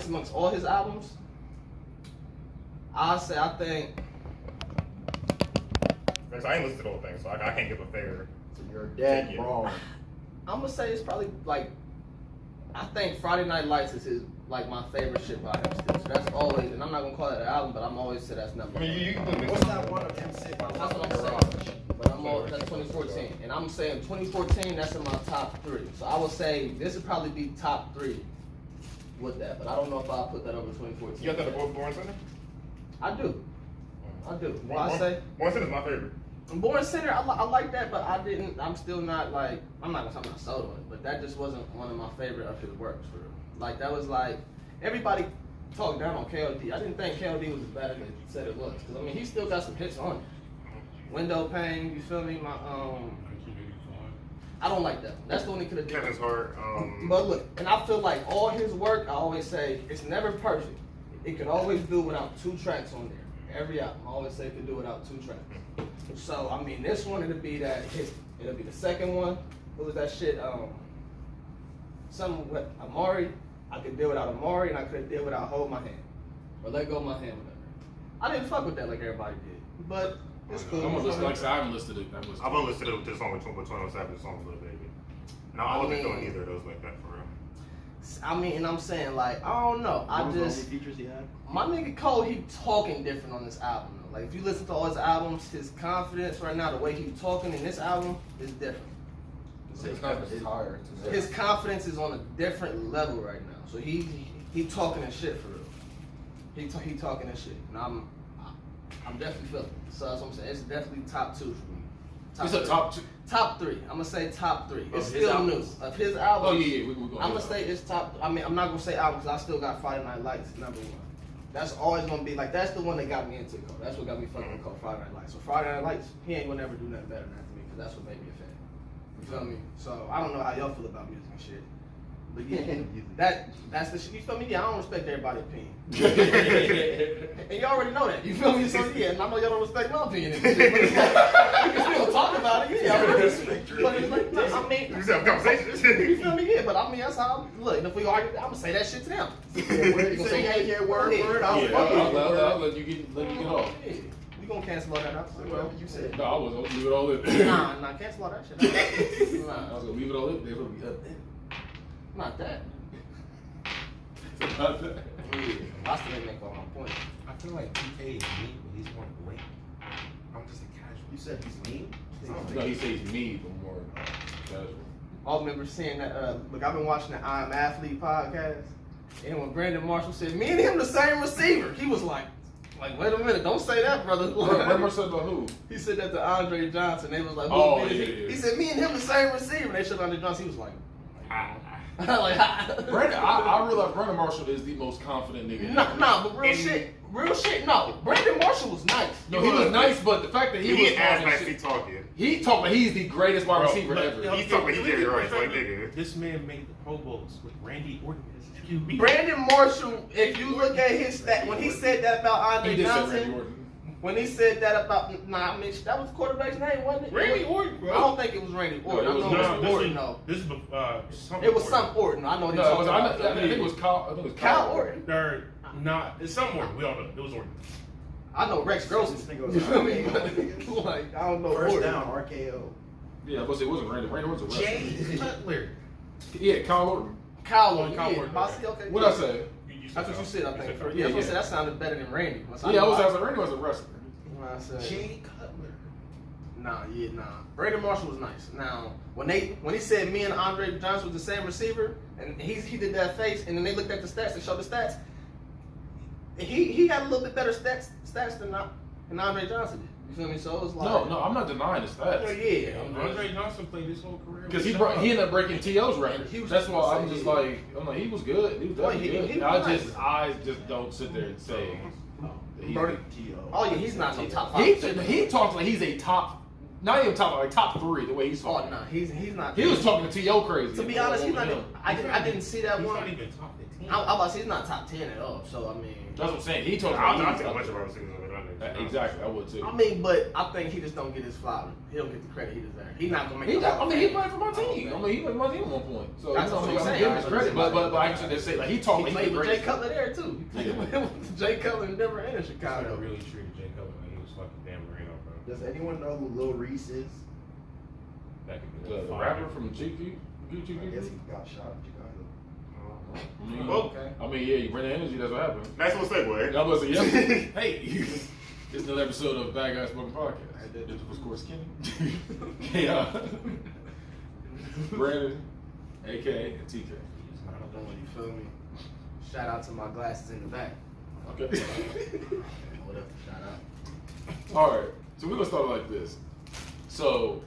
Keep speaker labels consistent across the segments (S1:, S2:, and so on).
S1: highest amongst all his albums, I think.
S2: Because I ain't listened to the whole thing, so I can't give a fair.
S3: So you're dead wrong.
S1: I'm gonna say it's probably like, I think Friday Night Lights is his like my favorite shit by him still. So that's always, and I'm not gonna call it an album, but I'm always say that's number one.
S2: I mean, you can put
S3: What's that one of him sitting
S1: That's what I'm saying. But that's 2014, and I'm saying 2014. That's in my top 3. So I would say this would probably be top 3 with that. But I don't know if I'll put that over 2014.
S2: You got that above Born Center?
S1: I do. I say
S2: Born Center's my favorite.
S1: Born Center. I like that, but I'm still not like. I'm not sold on it. But that just wasn't one of my favorite of his works for real. Like that was like everybody talked down on KOD. I didn't think KOD was as bad as they said it was. Cause I mean he still got some hits on it. Window pane, you feel me? I don't like that. That's the one he could have done.
S2: Kevin's Heart.
S1: But look, and I feel like all his work, I always say, it's never perfect. It could always do without 2 tracks on there. Every album, I always say it could do without 2 tracks. So I mean, this one it'll be the second one. What was that shit? Something with Amari. I could deal without Amari, and I could deal without Hold My Hand or Let Go of My Hand. Whatever. I didn't fuck with that like everybody did, but. It's cool.
S4: I'm gonna listen, like I said, I haven't listed it.
S2: I've only listed it to the song with 21 the song with Lil Baby. No, I wasn't feeling either of those like that for real.
S1: I mean, and I'm saying like, I don't know.
S3: What was the features he had?
S1: My nigga Cole, he talking different on this album though. Like if you listen to all his albums, his confidence right now, the way he talking in this album is different.
S4: His confidence is higher.
S1: His confidence is on a different level right now. So he talking his shit for real. He talking his shit. And I'm definitely feeling it. So that's what I'm saying. It's definitely top 2 for me.
S4: It's a top 2.
S1: Top 3. I'm gonna say top 3. It's
S3: Of his
S1: still new.
S3: albums?
S1: Of his album.
S4: Oh yeah, we're going.
S1: I'm gonna say it's top. I mean, I'm not gonna say album because I still got Friday Night Lights #1. That's always gonna be like that's the one that got me into Cole. That's what got me fucking with Cole. Friday Night Lights. So Friday Night Lights, he ain't gonna never do nothing better than that to me because that's what made me a fan. You feel me? So I don't know how y'all feel about music and shit. But yeah, that's the shit. You feel me? Yeah, I don't respect everybody's opinion. And you already know that. You feel me? So yeah, and I know y'all don't respect my opinion. And shit, but it's like, we can still talk about it. Yeah, I respect yours. But it's like, no, I mean,
S2: You just have conversations.
S1: you feel me? Yeah, but I mean, that's how. Look, and if we argue, I'm gonna say that shit to them.
S3: You gonna say hey, word.
S4: I'll let you get off.
S1: Yeah. We gonna cancel all that out.
S3: Well, you said.
S4: No, I was gonna leave it all in.
S1: Nah, cancel all that shit out.
S4: I was gonna leave it all in. They would be up there.
S1: Not that.
S4: Not that.
S1: I still didn't make all my point.
S5: I feel like PK is mean, but he's more blatant. I'm just a casual.
S3: You said he's mean?
S4: No, he says me, but more casual.
S1: I remember seeing that. Look, I've been watching the I'm Athlete podcast, and when Brandon Marshall said, "Me and him the same receiver," he was like, wait a minute, don't say that, brother.
S4: Remember said about who?
S1: He said that to Andre Johnson. They was like, who?
S4: Oh,
S1: He
S4: yeah.
S1: said, me and him the same receiver. They showed Andre Johnson. He was like,
S4: Brandon, I realize Brandon Marshall is the most confident nigga.
S1: Nah, but real shit. No, Brandon Marshall was nice.
S4: No, he was nice, but the fact that he was
S2: talking.
S4: he talked like he's the greatest wide receiver
S5: Look,
S4: ever.
S2: He's talking. He's Jerry Rice, like nigga.
S5: This man made the Pro Bowls with Randy Orton as his QB.
S1: Brandon Marshall, if you look at his stat, when he said that about Andre
S4: He did say Randy
S1: Johnson,
S4: Orton.
S1: when he said that about, I mean, that was the quarterback's name, wasn't it?
S5: Randy Orton, bro.
S1: I don't think it was Randy Orton.
S4: No, it was
S1: I know it was Orton,
S5: no,
S1: though.
S5: this is something.
S1: It was some Orton. I know what
S4: No,
S1: he's talking
S4: I
S1: about.
S4: think it was Kyle. I think it was
S1: Kyle Orton.
S5: Or not. It's some Orton. We all know. It was Orton.
S1: I know Rex Grossman.
S3: This nigga was
S1: You feel me?
S3: RKO.
S1: Like, I don't know
S3: First
S1: Orton.
S3: down, RKO.
S4: Yeah, but it wasn't Randy. Randy Orton's a wrestler.
S5: Jay Cutler.
S4: Yeah, Kyle Orton.
S1: Kyle Orton.
S5: Kyle
S1: Yeah,
S5: Orton,
S1: I see, okay.
S4: What I say?
S1: That's what you said, I think.
S5: You said
S1: Yeah,
S4: yeah.
S1: that sounded better than Randy.
S4: Yeah, I was Randy was a wrestler.
S1: I said,
S5: Jay Cutler.
S1: nah. Brandon Marshall was nice. Now, when he said me and Andre Johnson was the same receiver, and he did that face, and then they looked at the stats, they showed the stats. He had a little bit better stats than Andre Johnson did. You feel me? So it was like
S4: No, I'm not denying the stats.
S1: Yeah.
S5: Andre Johnson played his whole career.
S4: Because he ended up breaking T.O.'s record.
S1: He was
S4: That's
S1: just
S4: why
S1: gonna
S4: I'm
S1: say,
S4: just
S1: yeah.
S4: like, he was good. He was definitely
S1: he
S4: good.
S1: was
S4: I just don't sit there and say that he's
S1: Bro,
S4: the
S1: Oh yeah, he's not no top 5.
S4: He talks like he's a top not even top 3. The way he's
S1: Oh
S4: talking.
S1: no, he's not.
S4: He was talking to T.O. crazy.
S1: To be honest, he's not. I didn't see that
S5: He's
S1: one.
S5: not even top 15.
S1: I'm about to say he's not top 10 at all. So I mean,
S4: That's what I'm saying. He talking.
S2: I'll
S4: about
S2: take much of our season with that nigga.
S4: Exactly, I would too.
S1: I mean, but I think he just don't get his flowers. He don't get the credit he deserves. He's not gonna make.
S4: He
S1: the Hall of
S4: he
S1: Fame.
S4: played for my team. I mean, he played for my team at one point. So
S1: That's what I'm saying.
S4: Give him his credit. But I actually say like he talked.
S1: He
S4: Like,
S1: played
S4: he
S1: with
S4: the
S1: Jay
S4: greatest.
S1: Cutler there too. He played with Jay Cutler in Denver and in
S5: I
S1: Chicago.
S5: really treated Jay Cutler like he was fucking Dan Marino, bro.
S3: Does anyone know who Lil Reese is?
S5: That could be
S4: The rapper from GQ.
S3: I guess he got shot in Chicago.
S2: Well,
S4: I mean, yeah, you bring the energy. That's what happened.
S2: nice little segue.
S4: I was like, yeah. Hey, it's another episode of Bad Guys Smoking Podcast. This was, of course, Kenny. Yeah. Brandon, AK, and TK.
S1: You feel me? Shout out to my glasses in the back.
S4: Okay.
S1: What up? Shout out.
S4: All right. So we're gonna start like this. So,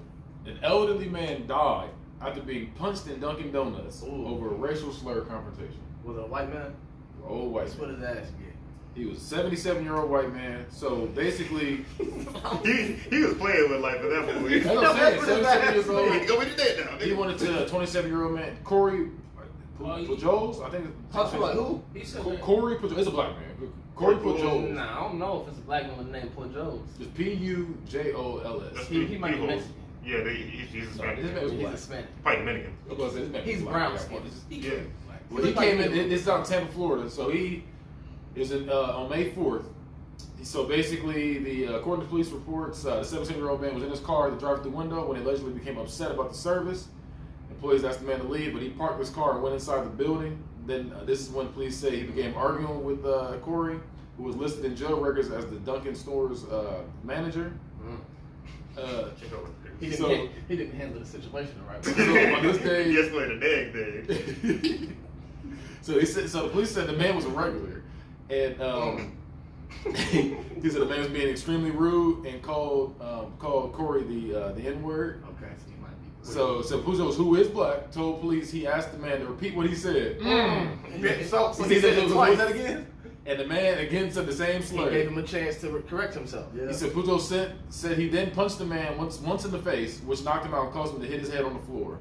S4: an elderly man died after being punched in Dunkin Donuts over a racial slur confrontation.
S1: Was it a white man?
S4: Old white
S1: That's what
S4: man.
S1: his ass get.
S4: He was a 77-year-old white man. So basically,
S2: He was playing with life at that point.
S4: that's what I'm saying. 77 years old.
S2: He go with your dad now.
S4: He wanted to a 27-year-old man, Corey Pujols, I think.
S1: Who?
S3: He said
S4: Corey Pujols. It's a black man. Corey Pujols.
S1: Nah, I don't know if it's a black woman named Pujols.
S4: It's Pujols.
S1: He might be Mexican.
S2: Yeah, he's Hispanic.
S4: This man was
S1: He's
S4: black.
S1: Hispanic.
S2: Probably Dominican.
S4: I'm gonna say this man
S1: He's
S4: was black.
S1: brown
S4: Yeah,
S1: skinned.
S2: Yeah.
S4: Well, he came in. This is out in Tampa, Florida. So he is on May 4th. So basically, according to police reports, the 17-year-old man was in his car at the drive-through window when he allegedly became upset about the service. Employees asked the man to leave, but he parked his car and went inside the building. Then this is when police say he began arguing with Corey, who was listed in jail records as the Dunkin store's manager.
S1: He didn't,
S4: So-
S1: he didn't handle the situation the right
S4: So
S1: way.
S4: on this day,
S2: He escalated the dang thing.
S4: so the police said the man was a regular, and he said the man was being extremely rude and called Corey the N-word.
S1: Okay, so he might be.
S4: So Pujols, who is black, told police he asked the man to repeat what he said.
S1: So
S4: He
S1: he said it
S4: what was
S1: twice.
S4: that again? And the man again said the same
S1: He
S4: slur.
S1: gave him a chance to correct himself.
S3: Yeah.
S4: He said Pujols said he then punched the man once in the face, which knocked him out and caused him to hit his head on the floor.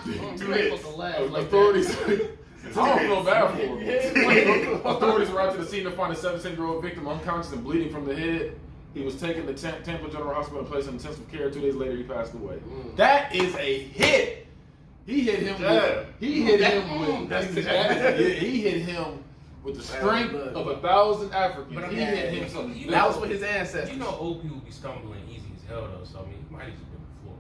S1: You ain't supposed to laugh like
S4: Authorities.
S1: that.
S4: I don't feel bad for him.
S1: Yeah.
S4: Authorities arrived to the scene to find a 17-year-old victim unconscious and bleeding from the head. He was taken to Tampa General Hospital and placed in intensive care. 2 days later, he passed away. That is a hit. He hit him. He hit him with the strength of 1,000 Africans.
S5: But I
S4: He
S5: mean,
S4: hit him something.
S5: you
S4: big.
S1: That was with his ancestors.
S5: You know, old people be stumbling easy as hell though. So I mean, he might have just been before.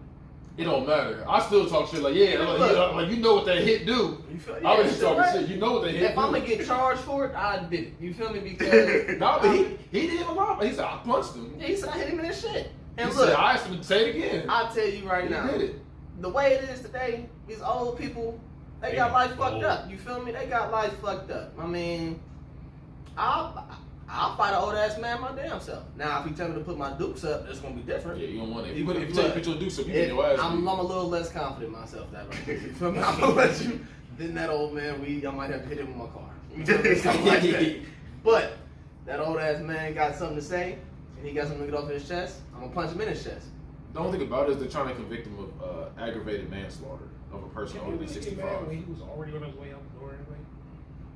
S4: It don't matter. I still talk shit like, like you know what that hit do.
S1: You feel,
S4: I
S1: yeah,
S4: was just talking
S1: right.
S4: shit. You know what that hit
S1: If
S4: do.
S1: I'm gonna get charged for it, I did it. You feel me? Because
S4: No, but he did a lot. He said I punched him.
S1: he said I hit him in his shit. And
S4: He
S1: look,
S4: said I asked him to say it again.
S1: I'll tell you right
S4: He
S1: now,
S4: did it.
S1: the way it is today, these old people, they got life fucked up. You feel me? They got life fucked up. I mean, I'll fight an old ass man my damn self. Now, if he tell me to put my dukes up, it's gonna be different.
S4: Yeah, you don't want it. If you
S1: Look,
S4: put your do so, you get your ass
S1: I'm
S4: beat.
S1: a little less confident in myself that way. You feel me? I'm gonna let you. Then that old man, I might have to hit him with my car. You feel me? Something like that. But that old ass man got something to say, and he got something to get off his chest. I'm gonna punch him in his chest.
S4: The only thing about it is they're trying to convict him of aggravated manslaughter of a person older than 65.
S5: When he was already on his way out the door anyway.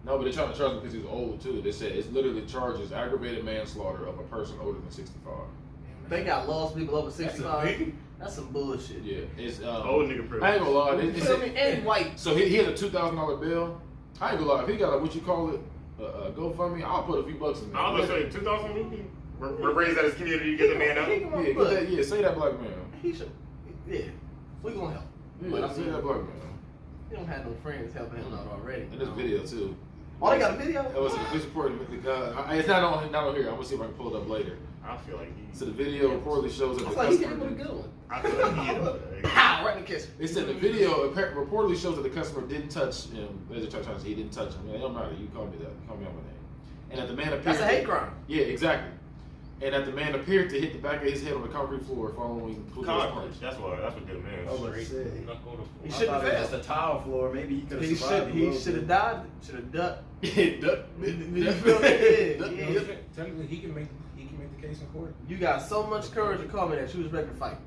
S4: No, but they're trying to charge him because he's older too. They said it's literally charges aggravated manslaughter of a person older than 65.
S1: They got lost people over 65. That's some bullshit.
S4: Yeah, it's
S2: Old nigga privilege.
S4: I ain't gonna lie.
S1: You feel me? And white.
S4: So he had a $2,000 bill. I ain't gonna lie. If he got a what you call it, GoFundMe, I'll put a few bucks in there.
S2: I was gonna say 2,000 movie. We're raised at his community to get the man out.
S4: Yeah, get that, yeah, say that black man.
S1: He should. Yeah, we gonna help.
S4: Yeah,
S1: But I
S4: say
S1: mean,
S4: that black man.
S1: he don't have no friends helping him out already.
S4: And this video too.
S1: Oh, they got a video?
S4: It was a police report with the guy. It's not on here. I'm gonna see if I can pull it up later.
S2: I feel like
S4: So the video reportedly shows that
S1: I
S4: the
S1: feel like he hit him
S4: customer.
S1: with a good one.
S2: I feel like he is.
S1: Pow, right in the kitchen.
S4: They said the video reportedly shows that the customer didn't touch him. There's a trying to say he didn't touch him. It don't matter. You call me that. You call me on my name. And that the man appeared.
S1: That's a hate crime.
S4: Yeah, exactly. And that the man appeared to hit the back of his head on the concrete floor following police
S2: Concrete.
S4: punch.
S2: That's what did man.
S3: Oh, but
S5: He
S3: shit.
S1: He
S3: I
S1: shouldn't
S3: thought
S1: have
S3: it was
S1: failed.
S3: the tile floor. Maybe he could have
S1: He
S3: survived.
S1: should have died. Should have ducked.
S4: Yeah, duck.
S1: You feel me? Yeah, yeah.
S5: Technically, he can make the the case in court?
S1: You got so much courage to call me that you was ready to fight.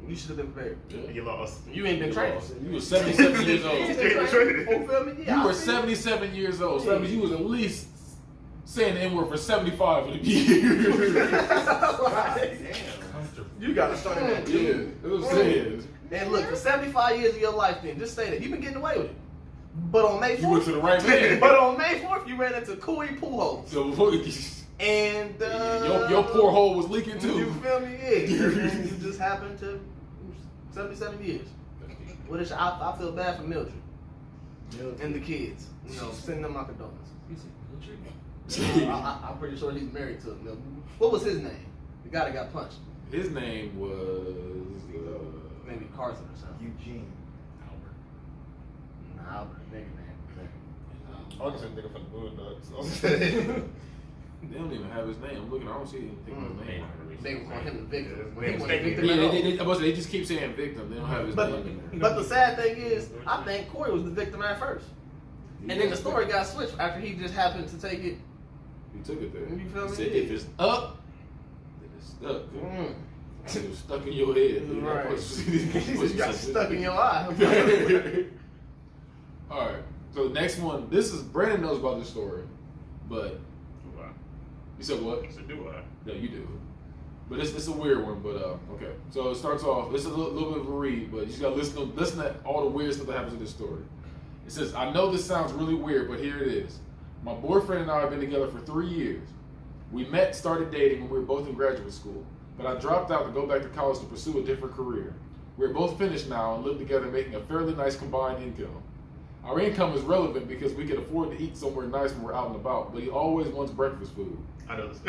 S1: You should have been prepared.
S4: Yeah.
S2: You lost.
S1: You ain't been trained.
S4: You were 77 years old.
S1: You ain't been trained. Oh, feel me? Yeah,
S4: You
S1: I
S4: were
S1: see.
S4: 77 years old. So that means you was at least saying the N-word for 75 of the years.
S1: Right.
S5: Comfortable.
S1: You gotta start at that.
S4: Yeah, that's what I'm saying.
S1: And look, for 75 years of your life, then just say that you've been getting away with it. But on May 4th,
S4: You went to the right man.
S1: But on May 4th, you ran into Cooley Pujols.
S4: So
S1: And
S4: your poor hole was leaking
S1: You
S4: too.
S1: feel me? Yeah. And you just happened to 77 years. What is I feel bad for Mildred and the kids. You know, send them my condolences. I'm pretty sure he's married to Mildred. What was his name? The guy that got punched.
S4: His name was
S1: Maybe Carson or something.
S3: Eugene.
S1: Nah, Albert, nigga name.
S2: I was just thinking from the Boondocks.
S4: They don't even have his name. I'm looking. I don't see anything with his name.
S1: They were calling him the victim.
S2: Yeah,
S1: He
S2: his
S1: wasn't
S2: name
S1: a
S2: is
S1: victim
S4: Yeah,
S1: at all.
S4: they just keep saying victim. They don't have his
S1: But
S4: name in
S1: but
S4: there.
S1: the sad thing is, I think Corey was the victim at first, and then the story got switched after he just happened to take it.
S4: He took it there.
S1: You feel
S4: He
S1: me?
S4: said, if it's up, then it's stuck.
S1: Mm.
S4: It was stuck in your head. dude.
S1: Right.
S4: That
S1: You just got stuck in your eye.
S4: All right. So the next one. This is Brandon knows about this story, but
S2: Do I?
S4: you said what?
S2: So do I?
S4: No, you do. But it's a weird one. But okay. So it starts off. This is a little bit of a read, but you just gotta listen to all the weird stuff that happens in this story. It says, I know this sounds really weird, but here it is. My boyfriend and I have been together for 3 years. We met, started dating when we were both in graduate school, but I dropped out to go back to college to pursue a different career. We're both finished now and live together, making a fairly nice combined income. Our income is relevant because we can afford to eat somewhere nice when we're out and about, but he always wants breakfast food.
S2: I know this.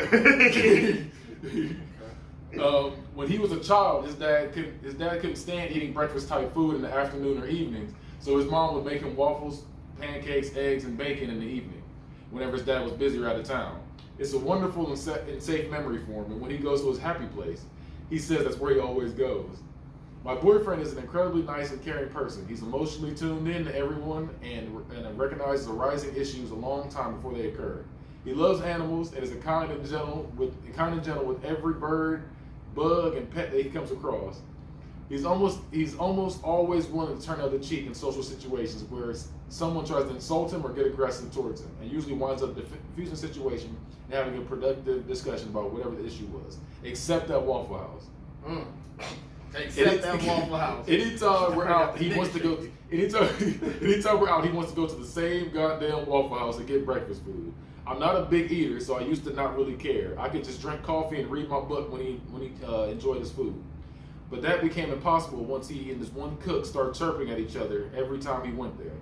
S4: When he was a child, his dad couldn't stand eating breakfast type food in the afternoon or evenings, so his mom would make him waffles, pancakes, eggs, and bacon in the evening, whenever his dad was busy or out of town. It's a wonderful and safe memory for him, and when he goes to his happy place, he says that's where he always goes. My boyfriend is an incredibly nice and caring person. He's emotionally tuned in to everyone and recognizes arising issues a long time before they occur. He loves animals and is kind and gentle with every bird, bug, and pet that he comes across. He's almost always willing to turn the other cheek in social situations where someone tries to insult him or get aggressive towards him, and usually winds up diffusing the situation and having a productive discussion about whatever the issue was, except at Waffle House.
S1: Except that Waffle House.
S4: Anytime we're out, he wants to go. Anytime we're out, he wants to go to the same goddamn Waffle House and get breakfast food. I'm not a big eater, so I used to not really care. I could just drink coffee and read my book when he enjoyed his food. But that became impossible once he and this one cook started chirping at each other every time he went there.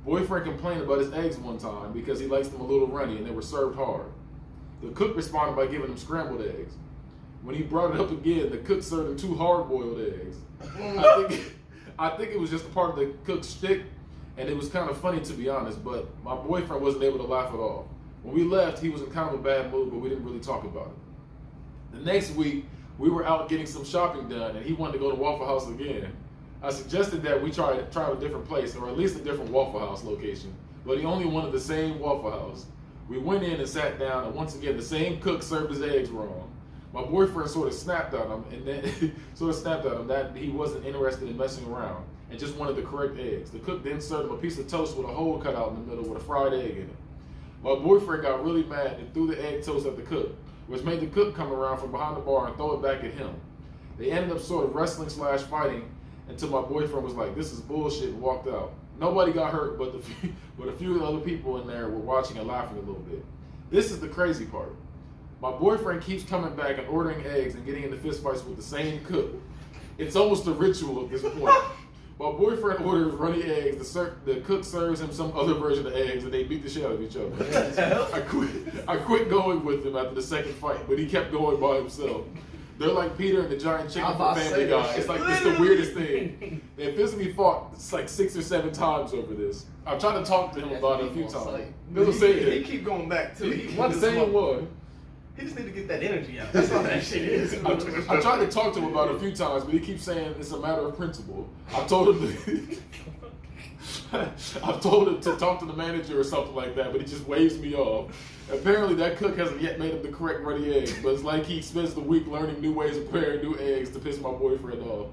S4: Boyfriend complained about his eggs one time because he likes them a little runny and they were served hard. The cook responded by giving him scrambled eggs. When he brought it up again, the cook served him 2 hard-boiled eggs. I think it was just a part of the cook's shtick, and it was kind of funny to be honest, but my boyfriend wasn't able to laugh it off. When we left, he was in kind of a bad mood, but we didn't really talk about it. The next week, we were out getting some shopping done, and he wanted to go to Waffle House again. I suggested that we try a different place, or at least a different Waffle House location, but he only wanted the same Waffle House. We went in and sat down, and once again, the same cook served his eggs wrong. My boyfriend sort of snapped at him, that he wasn't interested in messing around, and just wanted the correct eggs. The cook then served him a piece of toast with a hole cut out in the middle with a fried egg in it. My boyfriend got really mad and threw the egg toast at the cook, which made the cook come around from behind the bar and throw it back at him. They ended up sort of wrestling/fighting until my boyfriend was like, "This is bullshit," and walked out. Nobody got hurt, but a few other people in there were watching and laughing a little bit. This is the crazy part. My boyfriend keeps coming back and ordering eggs and getting into fistfights with the same cook. It's almost a ritual at this point. My boyfriend orders runny eggs, the cook serves him some other version of eggs, and they beat the shit out of each other. I quit going with him after the second fight, but he kept going by himself. They're like Peter and the giant chicken from Family Guy. It's like it's the weirdest thing. They physically fought like 6 or 7 times over this. I've tried to talk to him about it a few times.
S1: He keep going back to it. He
S4: The same one.
S1: He just need to get that energy out. That's all that shit is.
S4: I tried to talk to him about it a few times, but he keeps saying it's a matter of principle. I told him I've told him to talk to the manager or something like that, but he just waves me off. Apparently, that cook hasn't yet made him the correct runny eggs, but it's like he spends the week learning new ways of preparing new eggs to piss my boyfriend off.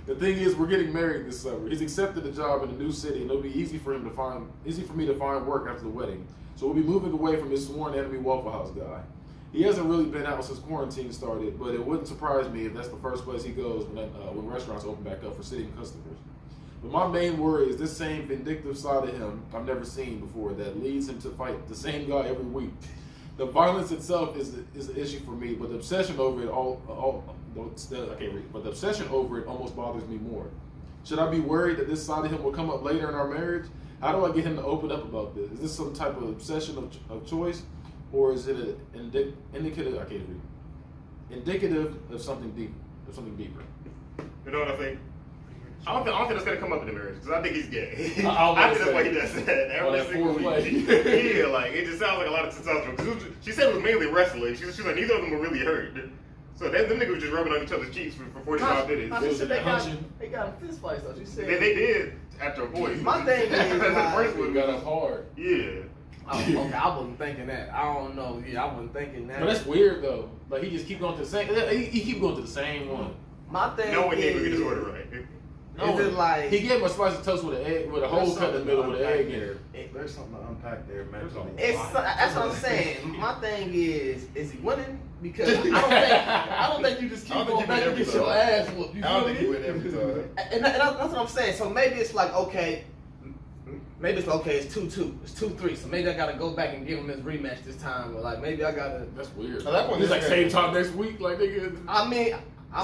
S4: The thing is, we're getting married this summer. He's accepted a job in a new city, and it'll be easy for me to find work after the wedding. So we'll be moving away from his sworn enemy Waffle House guy. He hasn't really been out since quarantine started, but it wouldn't surprise me if that's the first place he goes when restaurants open back up for sitting customers. But my main worry is this same vindictive side of him I've never seen before that leads him to fight the same guy every week. The violence itself is an issue for me, but the obsession over it But the obsession over it almost bothers me more. Should I be worried that this side of him will come up later in our marriage? How do I get him to open up about this? Is this some type of obsession of choice, or is it indicative of something deeper?
S2: You know what I think? I don't think it's gonna come up in the marriage because I think he's gay.
S4: I
S2: think that's why he does that every single week. Yeah, like it just sounds like a lot of testosterone. She said it was mainly wrestling. She was like neither of them were really hurt. So them niggas were just rubbing on each other's cheeks for 45 minutes.
S1: She said they got a fist fight though. She said
S2: they did after a voice.
S1: My thing is
S2: the first one
S4: got up hard.
S2: Yeah.
S1: Oh, okay, I wasn't thinking that. I don't know. Yeah, I wasn't thinking that.
S4: But that's weird though. Like he just keep going to the same. He keep going to the same one.
S1: My thing
S2: no one
S1: is,
S2: can get his order right.
S1: No, is it like
S4: he gave him a slice of toast with an egg, with a hole cut in the middle with an egg in it.
S3: There's something to unpack there, man.
S1: That's what I'm saying. My thing is he winning? Because I don't think you just keep going back and get your ass whooped. You
S3: I don't
S1: feel
S3: think
S1: me?
S3: he win every time.
S1: And that's what I'm saying. So maybe it's like okay. Maybe it's okay. It's 2-2. It's 2-3. So maybe I gotta go back and give him his rematch this time. Or like maybe I gotta.
S4: That's weird.
S3: At that point,
S4: It's like
S3: this
S4: same
S3: guy-
S4: time next week. Like nigga.
S1: I mean.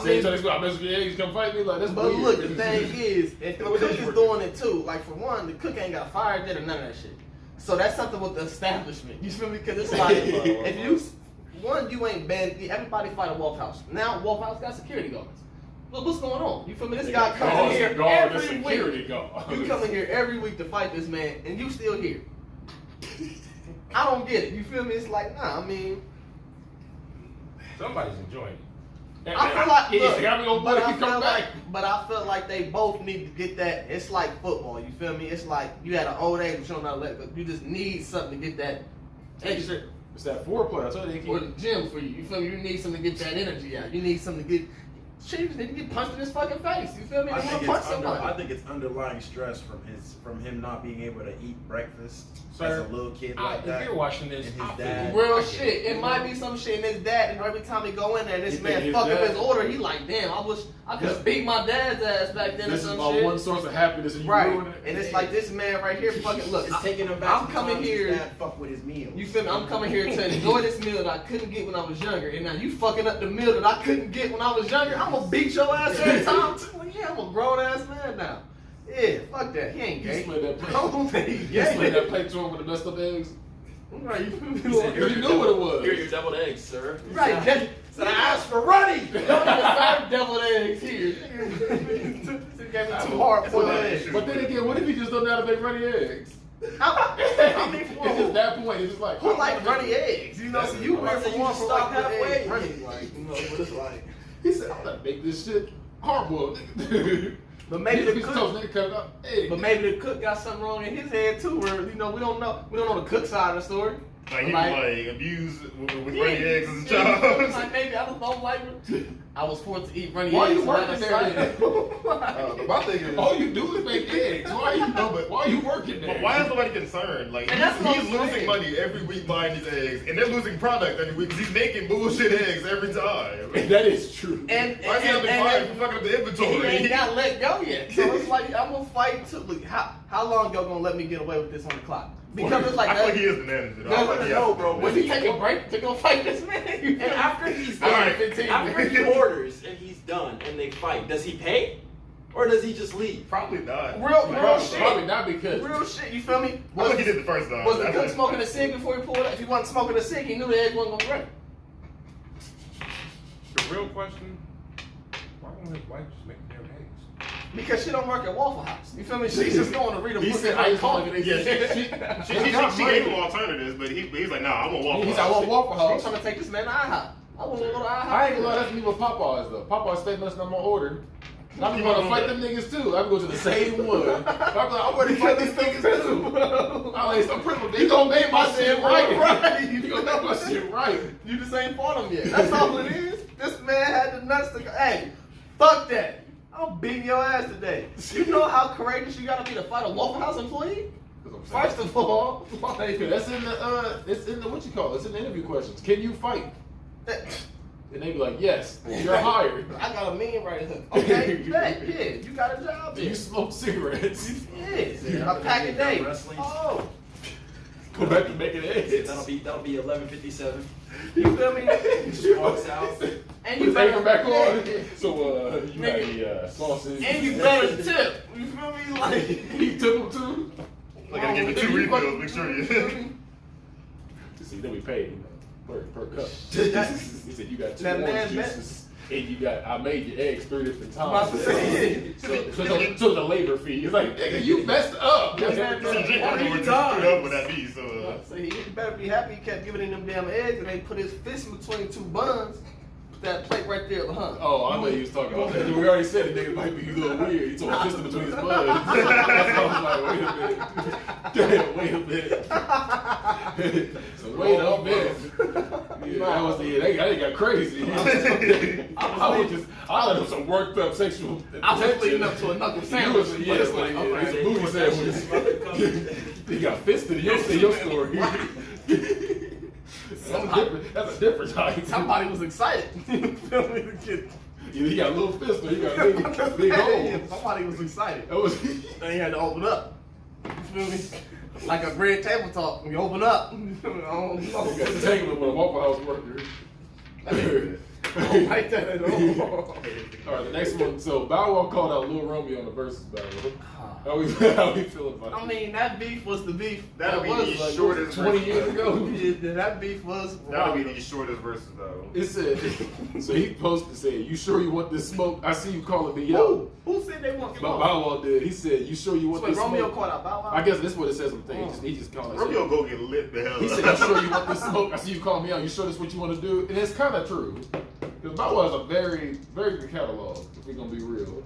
S4: Same time next week. I mess with your eggs. Come fight me. Like that's
S1: But
S4: weird.
S1: look, the thing is, if the cook is doing it too, like for one, the cook ain't got fired yet or none of that shit. So that's something with the establishment. You feel me? Because it's like, if you ain't been, everybody fight at Waffle House. Now Waffle House got security guards. Look, what's going on? You feel me? This guy comes in here every week. You come in here every week to fight this man, and you still here. I don't get it. You feel me? It's like, nah, I mean.
S5: Somebody's enjoying it.
S1: I feel like,
S4: but
S1: I feel like they both need to get that. It's like football, you feel me? It's like you had an old age, but you don't know how to let go. You just need something to get that extra.
S4: It's that foreplay. I told you
S1: Or the gym for you. You feel me? You need something to get that energy out. You need something to get. Shit, you just need to get punched in his fucking face. You feel me?
S3: I
S1: They want to punch somebody.
S3: think it's underlying stress from him not being able to eat breakfast
S5: Sir,
S3: as a little kid like that.
S5: If you're watching this,
S3: and his
S5: I feel
S3: dad-
S5: you.
S1: Real shit. It might be some shit in his dad, and every time he go in there, this
S4: You
S1: man
S4: think his
S1: fuck up
S4: dad-
S1: his order. He like, damn, I wish I could have beat my dad's ass back then
S4: This
S1: or
S4: is
S1: some
S4: my
S1: shit.
S4: one source of happiness, and you
S1: Right,
S4: ruin it.
S1: and it's like this man right here fucking look.
S3: It's taking him back.
S1: I'm coming here.
S3: Dad fuck with his meals.
S1: You feel me? I'm coming here to enjoy this meal that I couldn't get when I was younger, and now you fucking up the meal that I couldn't get when I was younger. I'm gonna beat your ass every time. Well, yeah, I'm a grown ass man now. Yeah, fuck that. He ain't
S4: You
S1: gay.
S4: split that plate.
S1: I don't think he
S4: You split
S1: gay.
S4: that plate to him with the messed up eggs.
S1: Right, you feel me?
S4: You knew what it was.
S6: Here are your deviled eggs, sir.
S1: Right, that,
S3: So I asked for running.
S1: don't even serve deviled eggs here. Gave me 2 hard boiled eggs.
S4: But then again, what if he just don't know how to make runny eggs?
S1: I mean,
S4: It's just that point. It's just like
S1: who like runny eggs? You know, so you went from one for like
S3: stop
S1: the
S3: halfway.
S1: egg runny, like you know what it's like.
S4: He said, "I'm gonna make this shit hard boiled."
S1: But maybe the cook,
S4: nigga cut it up. Hey,
S1: but maybe the cook got something wrong in his head too. Where we don't know the cook side of the story.
S2: Like he was like abused with
S1: Yeah,
S2: runny eggs as a
S1: yeah,
S2: child.
S1: like maybe I just don't like it. I was forced to eat runny
S4: Why
S1: eggs.
S4: you
S1: and
S4: working
S1: I
S4: there
S1: decided-
S3: My thing is,
S4: all you do is make eggs. Why are you working there?
S2: But why is nobody concerned? Like
S1: And that's what
S2: he's
S1: I'm
S2: losing
S1: saying.
S2: money every week buying these eggs, and they're losing product every week because he's making bullshit eggs every time.
S4: That is true.
S1: And
S2: Why is he not been fired for fucking up the
S1: he
S2: inventory?
S1: ain't got let go yet. So it's like I'm gonna fight too. Look, how long y'all gonna let me get away with this on the clock? Because it's like
S2: I feel like he is the manager. though. I
S1: No,
S2: feel like he
S1: no,
S2: has to
S1: bro.
S2: be.
S1: Was he taking a break to go fight this man?
S6: And after he's
S2: All
S6: done,
S2: right.
S1: 15
S6: after he orders and he's done and they fight, does he pay? Or does he just leave?
S2: Probably not.
S1: Real
S4: Probably
S1: shit.
S4: not because
S1: Real shit. You feel me?
S2: I think he did the first time.
S1: Was the
S2: I
S1: cook
S2: think-
S1: smoking a cig before he pulled up? If he wasn't smoking a cig, he knew the egg wasn't gonna break.
S5: The real question: why won't his wife just make their eggs?
S1: Because she don't work at Waffle House. You feel me? She's just going to read a
S4: He
S1: book
S4: said,
S1: and
S4: I
S1: drink
S4: just want
S1: coffee.
S4: to
S2: She gave him alternatives, but he's like, nah, I'm gonna walk.
S4: He's like, I want Waffle
S1: I'm
S4: House.
S1: trying to take this man to IHOP. I want to go to IHOP.
S4: I ain't gonna lie, that's me with Popeyes though. Popeyes stay messing up my order. I'm gonna fight them niggas too. I'm going to the same one. I'm like, I'm ready to fight these niggas too. I'm like, some principle. They gonna make my shit right. You gonna make my shit right.
S1: You just ain't fought him yet. That's all it is. This man had the nuts to go, hey, fuck that. I'm beating your ass today. You know how courageous you gotta be to fight a Waffle House employee? First of all, like,
S4: That's in the it's in the what you call it? It's in the interview questions. Can you fight? And they be like, yes, you're hired.
S1: I got a mean right hook. Okay, bet, yeah, you got a job.
S4: Do you
S1: There.
S4: smoke cigarettes?
S1: Yes, a pack a day.
S3: Wrestling.
S1: Oh,
S4: Go back to making eggs.
S6: That'll be 11:57.
S1: you feel me?
S6: Just walks out.
S1: And
S4: You
S1: you
S4: take them back
S1: yeah,
S4: on.
S1: yeah.
S4: So you got the sausage.
S1: And you better tip. You feel me? Like
S4: He took them too.
S2: I gotta give it 2 refills. Make sure you.
S4: See, then we pay per cup.
S1: That-
S4: He said you got 2
S1: that man
S4: orange
S1: bet-
S4: juices. And you got, I made your eggs 3 different
S1: About
S4: times.
S1: to say,
S4: So the labor fee. It's like, nigga, you messed up.
S1: That man
S2: So
S1: bet-
S2: Jake
S1: how
S2: Parker
S1: many
S2: would just
S1: times?
S2: screwed up with that beat. So
S1: So he better be happy he kept giving him them damn eggs and they put his fist between 2 buns. Put that plate right there, huh?
S4: Oh, I know you was talking about that. We already said the nigga might be a little weird. He told a fist between his buds. That's why I was like, wait a minute. So wait a minute. Yeah, that was the, they got crazy. I let him some worked up sexual
S1: I was
S4: attention.
S1: leading up to a knuckle
S4: He
S1: sandwich.
S4: was, yeah, it's like, it's a booty sandwich. He got fisted in your story. That's a different type.
S1: Somebody was excited. You feel me?
S4: Either he got a little fist or he got a big hole.
S1: Somebody was excited.
S4: That was.
S1: Then he had to open up. You feel me? Like a grand table talk. When you open up. I don't
S4: He
S1: know.
S4: got entanglement with a Waffle House worker.
S1: I don't like that at all.
S4: Alright, the next one. So Bow Wow called out Lil Romeo in the versus battle. How we feeling about
S1: I mean, that beef was the beef.
S2: that'll be
S1: was
S2: the
S1: like,
S2: shortest
S4: 20
S2: versus
S4: years
S2: battle.
S4: ago?
S1: Yeah, that beef was.
S2: That'll be the shortest versus battle.
S4: It said, so he posted saying, you sure you want this smoke? I see you calling me yo.
S1: Who said they want
S4: But
S1: smoke?
S4: Bow Wow did. He said, you sure you want
S1: Wait,
S4: this
S1: Romeo
S4: smoke?
S1: called out Bow Wow?
S4: I guess this is what it says on the thing. He just called it.
S2: Romeo go get lit the hell
S4: He said,
S2: up.
S4: you sure you want this smoke? I see you calling me out. You sure this what you want to do? And it's kind of true. Because Bow Wow has a very, very good catalog, if we're going to be real.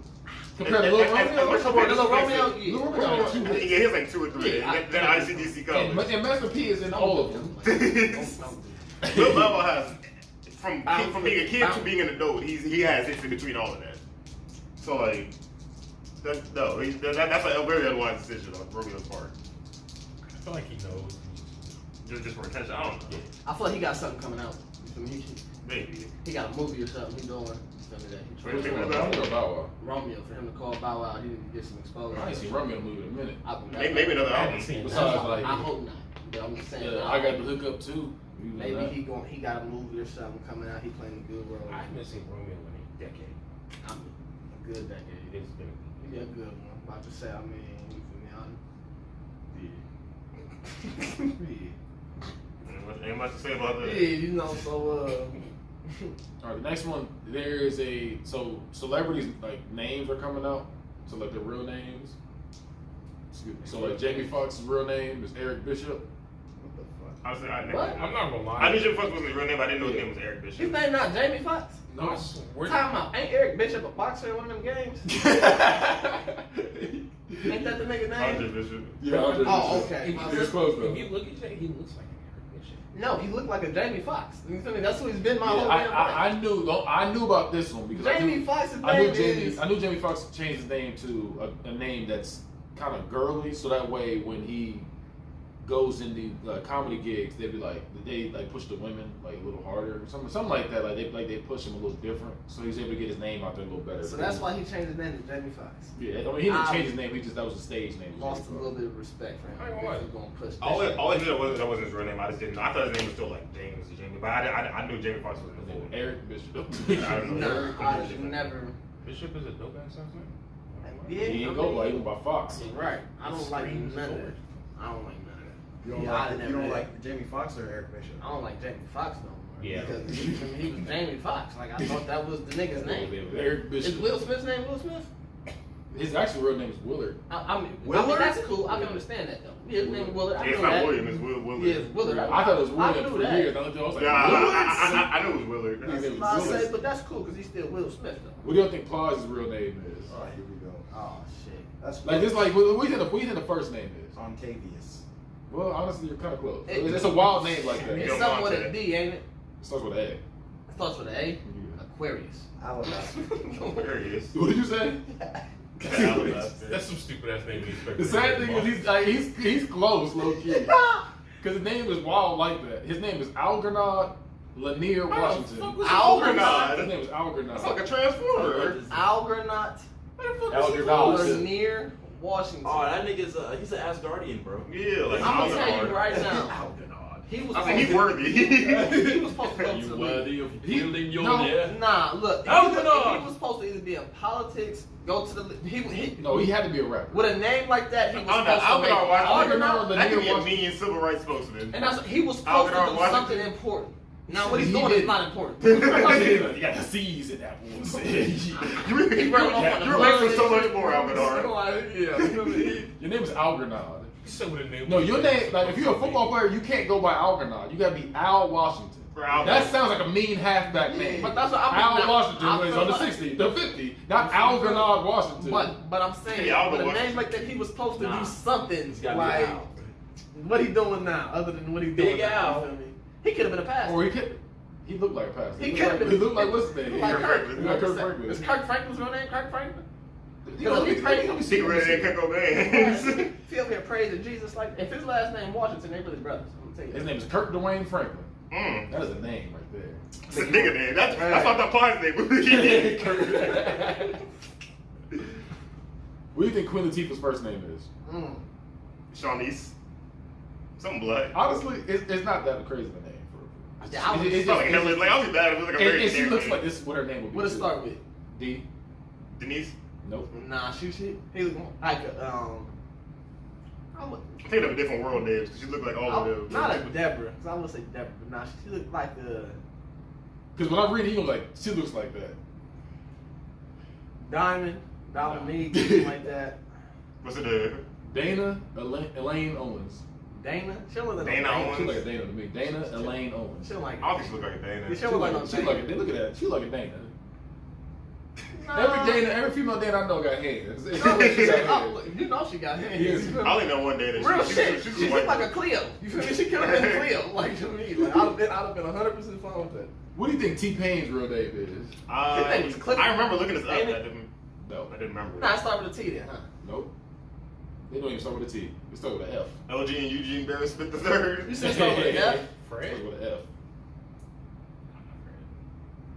S4: Compared to Lil Romeo,
S1: Compared to Lil Romeo, yeah.
S4: Lil Romeo got like 2
S2: Yeah,
S4: hits.
S2: he has like 2 or 3.
S1: Yeah,
S2: Then ICDC
S4: And
S2: covers.
S4: Master P is in all of them.
S2: Lil Bow Wow has, from being a kid to being an adult, he has hits in between all of that. So like, that's a very unwise decision on Romeo's part.
S5: I feel like he knows.
S2: Just for attention, I don't know.
S1: I feel like he got something coming out. You feel me?
S2: Maybe.
S1: He got a movie or something he doing. You feel me? That he
S2: Wait,
S1: trying
S2: wait,
S4: I don't know Bow Wow.
S1: Romeo, for him to call Bow Wow, he need to get some exposure.
S4: I ain't seen Romeo movie in a minute.
S2: Maybe another album.
S4: Besides,
S1: I
S4: like,
S1: hope not. But I'm just saying.
S4: yeah, I got the hookup too.
S1: Maybe he got a movie or something coming out. He playing the good role.
S5: I haven't seen Romeo in a decade.
S1: I'm a good decade.
S5: It's been.
S1: Yeah, a good one. About to say, I mean, you feel me? Yeah.
S2: Ain't much to say about
S1: Yeah,
S2: that.
S1: you know. So
S4: All right, the next one. There is so celebrities like names are coming out. So like their real names. Excuse me. So like Jamie Foxx's real name is Eric Bishop.
S1: what the fuck?
S2: I was like,
S1: What?
S5: I'm not gonna lie.
S2: I knew Jim Fox wasn't his real name, but I didn't know his name was Eric
S1: His
S2: Bishop.
S1: name not Jamie Foxx.
S5: No, I swear.
S1: Time out. Ain't Eric Bishop a boxer in one of them games? Ain't that the nigga
S2: Andre
S1: name?
S2: Bishop.
S4: Yeah, Andre
S1: Oh,
S4: Bishop.
S1: okay.
S4: He was close though.
S5: If you look at Jay, he looks like an Eric Bishop.
S1: No, he looked like a Jamie Foxx. You feel me? That's who he's been my
S4: Yeah,
S1: whole damn life.
S4: I knew about this one because
S1: Jamie Foxx's
S4: I knew
S1: name is.
S4: Jamie Foxx changed his name to a name that's kind of girly, so that way when he goes in the comedy gigs, they push the women like a little harder, something like that. Like they push him a little different, so he's able to get his name out there a little better.
S1: So that's why he changed his name to Jamie Foxx.
S4: Yeah, I mean he didn't change his name. That was a stage name.
S1: Lost a little bit of respect for him.
S5: I ain't gonna lie.
S1: He's gonna push.
S2: All I knew that wasn't his real name. I just didn't know. I thought his name was still like James or Jamie, but I knew Jamie Foxx was before.
S4: Eric Bishop.
S2: I don't know.
S1: No, I never.
S5: Bishop is a dope ass last name.
S1: Yeah,
S4: He ain't go like even by Fox.
S1: Right. I don't like
S5: Screams
S1: none of
S5: forward.
S1: that. I don't like none of that.
S3: You don't
S1: Yeah, I
S3: like
S1: never
S3: you don't
S1: had-
S3: like Jamie Foxx or Eric Bishop?
S1: I don't like Jamie Foxx no more.
S5: Yeah.
S1: Because he was Jamie Foxx. Like I thought that was the nigga's name.
S4: Eric
S1: Is
S4: Bishop.
S1: Will Smith's name Will Smith?
S4: His actual real name is Willard.
S1: I mean,
S6: Willard?
S1: that's cool. I can understand that though. Yeah, his name is Willard. I
S2: Yeah, it's
S1: know
S2: not
S1: that.
S2: William, it's Willard.
S1: Yeah, it's Willard.
S4: I thought it was
S1: I
S4: William
S1: knew
S4: for
S1: that.
S4: years. I was like,
S2: Yeah,
S4: Willard?
S2: I knew it was Willard.
S4: His name was
S1: I
S4: Willard.
S1: say, but that's cool because he's still Will Smith though.
S4: What do y'all think Plies' real name is?
S3: Oh, here we go.
S1: Oh shit.
S3: That's
S4: Like this, like what do you think the first name is?
S3: Ontavious.
S4: Well, honestly, you're kind of close.
S1: It-
S4: It's a wild name like that.
S1: It's
S4: It
S1: something with a D, ain't it?
S4: starts with an A.
S1: It starts with an A. Aquarius.
S3: Alabama.
S2: There he is.
S4: What did you say?
S5: That's some stupid ass name.
S4: The sad thing is he's close, low key. Because his name is wild like that. His name is Algernon Lanier Washington.
S2: Algernon.
S4: His name is
S2: That's like
S4: Algernon.
S2: a transformer.
S1: Algernon
S4: Algernon.
S1: Lanier Washington.
S6: Oh, that nigga's he's an Asgardian, bro.
S2: Yeah, like
S1: I'm gonna tell you
S2: Algernon.
S1: right now.
S4: Algernon.
S1: He was.
S2: I mean, he's worthy.
S1: He was supposed to go to
S5: You
S1: the
S5: worthy
S1: league.
S5: of wielding your
S4: no.
S5: yeah.
S1: Nah, look.
S6: Algernon!
S1: He was supposed to either be in politics, go to the league. He
S4: No, he had to be a rapper.
S1: with a name like that, he was
S2: Algernon
S1: supposed to make
S2: Washington.
S1: Algernon.
S2: That could be a
S4: Washington.
S2: mean civil rights spokesman.
S1: And that's he was supposed to
S2: Algernon
S1: do
S2: Washington.
S1: something important. Now what he's
S4: He
S1: doing
S4: did.
S1: is not important.
S4: You got the C's in that one.
S1: He running off on the
S2: You're making so much more, Algernon.
S1: Yeah.
S4: Your name is Algernon.
S5: So with a name.
S4: No, your name, like if you're a football player, you can't go by Algernon. You gotta be Al Washington.
S2: For Al
S4: That
S2: Washington.
S4: sounds like a mean halfback name.
S1: But that's what I mean.
S4: Al
S1: Now,
S4: Washington
S1: I
S4: was
S1: feel
S4: on the
S1: like-
S4: 60, the 50, not Algernon Washington.
S1: But I'm saying,
S2: Yeah,
S1: with a
S2: Washington.
S1: name like that, he was supposed to
S6: Nah.
S1: do something.
S6: He's gotta
S1: Like,
S6: be Al.
S1: what he doing now, other than what he doing
S6: Big
S1: now,
S6: Al.
S1: you feel me? He could have been a pastor.
S4: Or he looked like a pastor.
S1: He could have been.
S4: He looked like what's his name?
S1: Like
S2: Kirk
S1: Kirk.
S2: Franklin.
S4: Like Kirk Franklin.
S1: Is Kirk Franklin's real name Kirk Franklin?
S4: You know, he gonna be
S2: Secret and Coco Bands.
S1: If he up here praising Jesus, like if his last name Washington, they really brothers. I'm gonna tell you.
S4: His
S1: that.
S4: name is Kirk Dwayne Franklin.
S2: Mm.
S4: That is a name right there.
S2: It's a nigga name. That's not the Plies name.
S4: What do you think Queen Latifah's first name is?
S1: Mm.
S2: Shawnice. Something blood.
S4: Honestly, it's not that crazy of a name. For
S1: Yeah, I would-
S2: It's not like Helen. Like, I'll be bad if it was like a very
S4: and she
S2: generic
S4: looks
S2: name.
S4: like this is what her name would be.
S1: What it
S4: too.
S1: start with?
S4: D.
S2: Denise.
S4: Nope.
S1: Nah, she he look like I'm
S2: I'm thinking of a different world names because she looked like all of them.
S1: not a Deborah. 'Cause I would say Deborah, but nah, she looked like a
S4: Because when I read it, he was like, she looks like that.
S1: Diamond, Dominique, something like that.
S2: What's it?
S4: Dana Elaine Owens.
S1: Dana, she don't look like
S2: Dana
S1: no
S2: Owens?
S4: She look like a Dana to me. Dana Elaine Owens.
S1: She don't like.
S2: I don't think she look like a Dana.
S1: She don't look like no
S4: She
S1: Dana.
S4: like a, look at that. She like a Dana.
S1: Nah.
S4: Every female Dana I know got hands. She
S1: No,
S4: got
S1: she-
S4: hands.
S1: oh, you know she got hands.
S4: Yes.
S1: You feel
S2: I
S1: me?
S2: only know one Dana.
S1: Real shit.
S2: She's
S1: She
S2: white
S1: looked like a
S2: girl.
S1: Cleo. You feel me? She could have been Cleo. Like to me, like I'd have been 100% fine with that.
S4: What do you think T-Pain's real name is?
S1: His name was Clifford.
S2: I remember looking this up. I
S1: Ain't it?
S2: didn't
S4: No.
S2: remember.
S1: Nah, it start with a T then, huh?
S4: Nope. They don't even start with a T. They start with an F.
S2: LG and Eugene Barrett Smith III.
S1: You said start with an F.
S4: Starts with an F.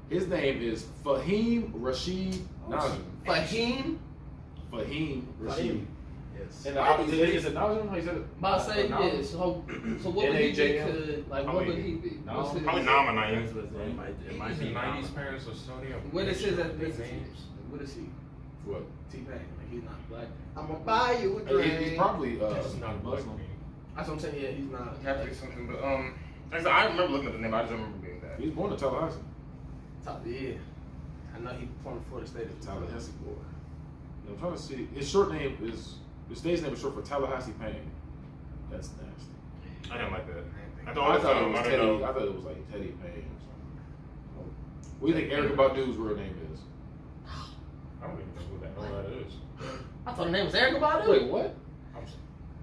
S4: His name is Fahim Rashid Najim.
S1: Fahim.
S4: Fahim Rashid.
S3: Yes.
S4: And is it Najim? How you said it?
S1: About to say
S4: Najim?
S1: yes. So what would he be?
S3: NAJM?
S1: Could like what would he be?
S3: No.
S1: What's his-
S2: Probably Nama
S6: It
S2: name.
S6: might
S5: He's
S6: be
S5: the 90s parents of Sony.
S1: What is his
S5: Big
S1: ethnicity?
S5: names.
S1: What is he?
S4: What?
S1: T-Pain. Like he's not black. I'm gonna buy you a drink.
S4: He's probably
S5: That's not black.
S4: Muslim.
S1: That's what I'm saying. Yeah, he's not.
S2: Have to be something, but like I said, I remember looking at the name. I just don't remember being that.
S4: He was born in Tallahassee.
S1: Yeah. I know he performed for the state of
S4: Tallahassee boy. I'm trying to see. His short name is, his stage name is short for Tallahassee Payne. That's nasty.
S2: I didn't like that. I
S4: I
S2: thought
S4: thought it was
S2: I
S4: Teddy.
S2: don't
S4: I
S2: know.
S4: thought it was like Teddy Payne or something. What do you think Erykah Badu's real name is?
S5: I don't even know who that is.
S1: I thought her name was Erykah Badu.
S4: Wait, what?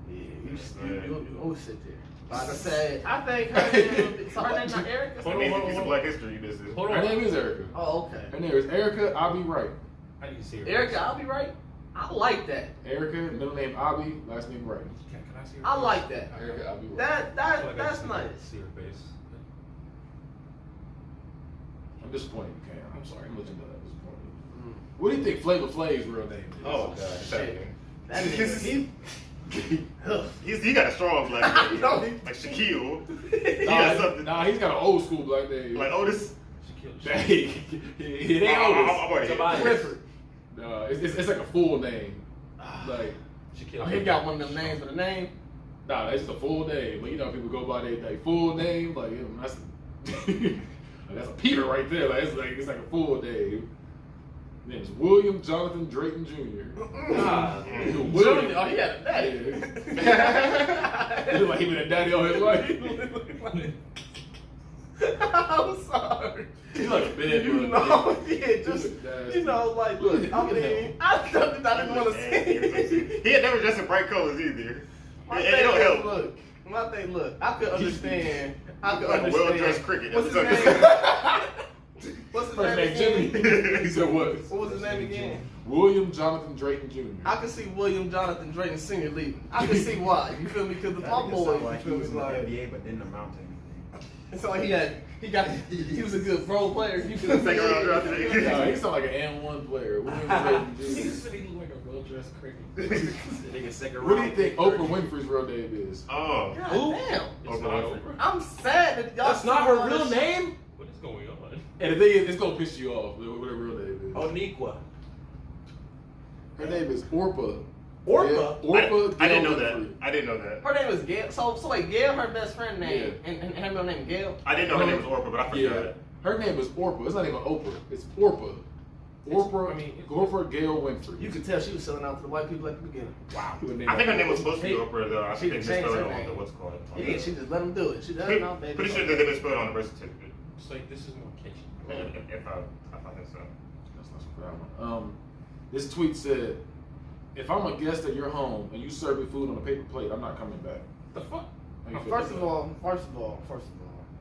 S1: Yeah, you always sit there. But I said, I think her name. So her name's not Erykah.
S2: That means it's a Black History. This is.
S5: Hold
S4: Her
S5: on.
S4: name is Erykah.
S1: Oh, okay.
S4: Her name is Erykah. I'll be right.
S5: I need to see her.
S1: Erykah, I'll be right. I like that.
S4: Erykah, middle name Abi, last name Wright.
S5: Can I see her?
S1: I
S5: face?
S1: like that.
S4: Erykah, I'll be right.
S5: I feel like I
S1: That's
S5: just
S1: nice.
S5: need to see her face.
S4: I'm disappointed you can't. I'm sorry. I'm letting you know that. I'm disappointed.
S1: Mm.
S4: What do you think Flavor Flav's real name is?
S2: Oh god,
S1: Shit. That nigga,
S2: he got a strong black name.
S1: No, he-
S2: Like Shaquille. He got something.
S4: Nah, he's got an old school black name.
S2: Like Otis.
S4: Dang. It ain't Otis.
S2: I'm already
S6: Tobias.
S1: Clifford.
S4: Nah, it's like a full name. Like,
S1: Oh, he got one of them names with a name.
S4: nah, it's just a full name. But you know, people go by their full name. Like, that's like, that's a Peter right there. Like, it's like a full name. His name is William Jonathan Drayton Jr.
S6: God.
S4: William.
S1: Junior, oh, he had a daddy.
S4: Yeah. He look like he been a daddy all his life.
S1: I'm sorry.
S4: He's like a bad
S1: You
S4: brother.
S1: know, yeah, just,
S4: Nasty.
S1: you know, like, look, I mean, I didn't want to see.
S2: He had never dressed in bright colors either.
S1: My
S2: It
S1: thing
S2: don't
S1: is,
S2: help.
S1: look, I could understand.
S2: Like a well-dressed cricket.
S1: What's his
S2: That's
S1: name?
S2: what
S1: What's his
S4: First
S1: name
S4: name Jimmy.
S1: again?
S4: He said what?
S1: What was his name again?
S4: William Jonathan Drayton Jr.
S1: I can see William Jonathan Drayton Sr. leaving. I can see why. You feel me? Because the
S3: That
S1: my
S3: nigga
S1: boy,
S3: sound like
S1: you
S3: he
S1: feel
S3: was
S1: me?
S3: in the
S1: Like,
S3: NBA but didn't amount to anything.
S1: it's like he was a good role player. You feel me?
S2: Second round draft
S4: No,
S2: pick.
S4: he sound like an N1 player. William Drayton
S5: He
S4: Jr.
S5: said he looked like a well-dressed cricket.
S6: Nigga second
S4: What do you
S6: round
S4: think
S6: pick,
S4: Oprah
S6: 30.
S4: Winfrey's real name is?
S2: Oh.
S1: God
S6: Who?
S1: damn.
S5: It's
S2: Oprah
S5: not
S2: Winfrey.
S5: Oprah.
S1: I'm sad that y'all.
S6: That's not her real name?
S5: What is going on?
S4: And the thing is, it's gonna piss you off. What her real name is?
S6: Oniqua.
S4: Her name is Orpah.
S6: Orpah?
S4: Yeah, Orpah.
S2: I didn't know
S4: Gail
S2: that.
S4: Winfrey.
S2: I didn't know that.
S1: Her name is Gail. So wait, Gail, her best friend name, and her real name Gail.
S2: I didn't know her name was Orpah, but I
S4: Yeah,
S2: forgot.
S4: her name is Orpah. It's not even Oprah. It's Orpah. Orpah.
S5: I mean,
S4: Orpah Gail Winfrey.
S1: You could tell she was selling out to the white people at the beginning.
S2: Wow.
S4: Her name
S2: I think her name was
S4: Orpah.
S2: supposed to be Oprah, though. I
S1: She
S2: think they
S1: changed
S2: misspelled
S1: her
S2: it on
S1: name.
S2: the what's it called.
S1: Yeah, she just let them do it. She doesn't know, baby.
S2: Pretty sure that they misspelled it on the birth certificate.
S5: it's like this is more catchy.
S2: If I think so.
S4: That's not so bad. This tweet said, "If I'm a guest at your home and you serve me food on a paper plate, I'm not coming back."
S5: The fuck?
S4: How you feel
S1: First
S4: about
S1: of all.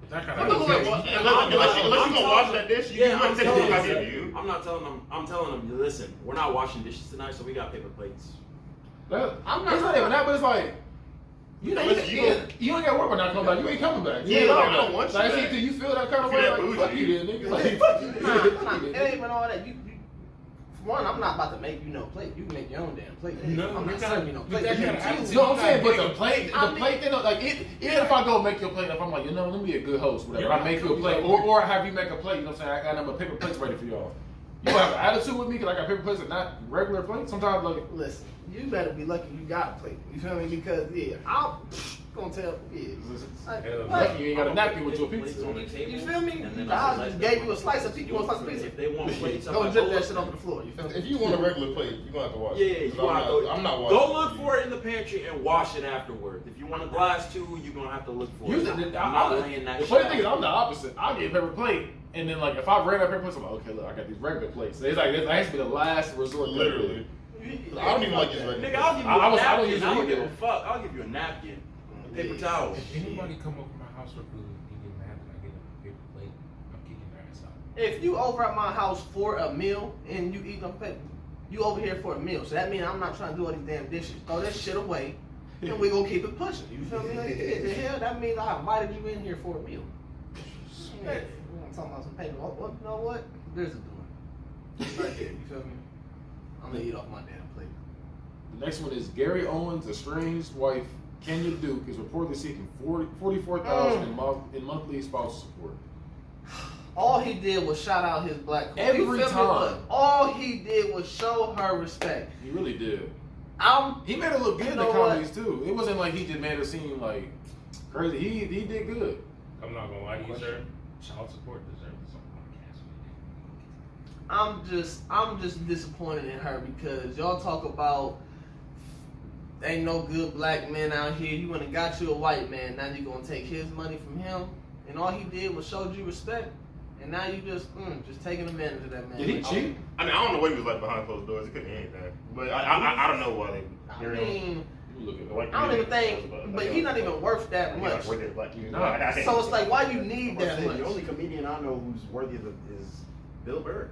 S5: That kind
S2: Unless you gonna wash that dish, you
S6: Yeah,
S2: might
S6: I'm
S2: take
S6: telling
S2: it I
S6: you.
S2: give you.
S6: I'm not telling them. I'm telling them. Listen, we're not washing dishes tonight, so we got paper plates.
S4: that?
S1: I'm not-
S4: It's not even that, but it's like you know,
S2: Unless
S4: you ain't got to work when I come back. You ain't coming back. You
S2: Yeah,
S4: ain't
S2: like,
S4: coming
S2: I don't
S4: back.
S2: want you
S4: Like,
S2: back.
S4: do you feel that kind of
S2: You
S4: way?
S2: that
S4: Like,
S2: bougie.
S4: fuck you then, nigga. Like, fuck you.
S1: Nah,
S4: Fuck you
S1: it
S4: then.
S1: ain't even all that. You, for one, I'm not about to make you no plate. You can make your own damn plate.
S5: No,
S1: I'm not
S5: you
S1: serving you no plate.
S5: that
S1: You
S5: kind of
S1: choose.
S5: attitude.
S4: No, I'm saying, but
S5: I
S4: the plate, thing, like, even if I go make your plate, if I'm like, you know, let me be a good host, whatever,
S5: You're
S4: I
S5: not
S4: make you a plate, or I have you make a plate, you know what I'm saying? I got number paper plates ready for y'all. You gonna have an attitude with me because I got paper plates and not regular plates? Sometimes, like,
S1: Listen, you better be lucky you got a plate. You feel me? Because I'm gonna tell. Yeah. Like,
S5: Hell
S1: what?
S4: you ain't got a napkin with your
S6: Plates
S4: pizza.
S6: on the table,
S1: You feel me?
S6: and then
S1: I
S6: I'll
S1: just
S6: let
S1: gave
S6: them
S1: you a slice of pizza. You want a slice of pizza?
S6: If they want plates, I'm
S1: Go
S6: like,
S1: drip
S6: go
S1: that
S6: look
S1: shit
S6: for
S1: over the floor. You feel me?
S7: If you want a regular plate, you're gonna have to wash
S6: Yeah,
S7: it.
S6: you
S7: 'Cause
S6: gonna have to.
S7: I'm not washing
S6: Go
S7: it.
S6: look for it in the pantry and wash it afterwards. If you want a glass too, you're gonna have to look for it.
S4: Usually,
S6: I'm not laying that
S4: the
S6: shit
S4: funny thing is,
S6: out.
S4: I'm the opposite. I'll get a paper plate, and then, like, if I ran out of paper plates, I'm like, okay, look, I got these regular plates. So it's like, that has to be the last resort.
S7: Literally. I don't even like this regular.
S6: Nigga, I'll give you
S4: I
S6: a
S4: don't
S6: napkin.
S4: usually
S6: I don't give
S4: either.
S6: a fuck. I'll give you a napkin, a paper towel.
S5: If anybody come over my house for food and get mad that I get a paper plate, I'm kicking their ass out.
S1: If you over at my house for a meal and you eat on paper, you over here for a meal. So that means I'm not trying to do all these damn dishes. Throw that shit away, and we gonna keep it pushing. You feel me? Like, what the hell? That means I invited you in here for a meal. Yeah, I'm talking about some paper. What? You know what? There's a door. Right there. You feel me? I'm gonna eat off my damn plate.
S4: The next one is Gary Owens' estranged wife, Kenya Duke, is reportedly seeking $44,000 in monthly spousal support.
S1: All he did was shout out his black queen.
S4: Every
S1: You feel me?
S4: time.
S1: All he did was show her respect.
S4: He really did.
S1: He
S4: He made her look good
S1: You
S4: in
S1: know
S4: the
S1: what?
S4: comedies too. It wasn't like he just made her seem like crazy. He did good.
S5: I'm not gonna lie to you, sir. Child support deserves some podcast.
S1: I'm just disappointed in her because y'all talk about ain't no good black men out here. You went and got you a white man. Now you gonna take his money from him, and all he did was showed you respect. And now you just taking advantage of that man.
S4: Did he
S1: Like,
S4: cheat?
S2: I mean, I don't know what he was like behind closed doors. It couldn't be anything. But I don't know why they.
S1: I mean,
S4: You look at
S2: The white
S1: I don't even
S2: comedian,
S1: think, but he's not even worth that
S2: He
S1: much.
S2: like worth it, like, you know,
S4: Nah.
S2: I think-
S1: So it's like, why you need
S3: But
S1: that
S3: the
S1: much?
S3: only comedian I know who's worthy of it is Bill Burr.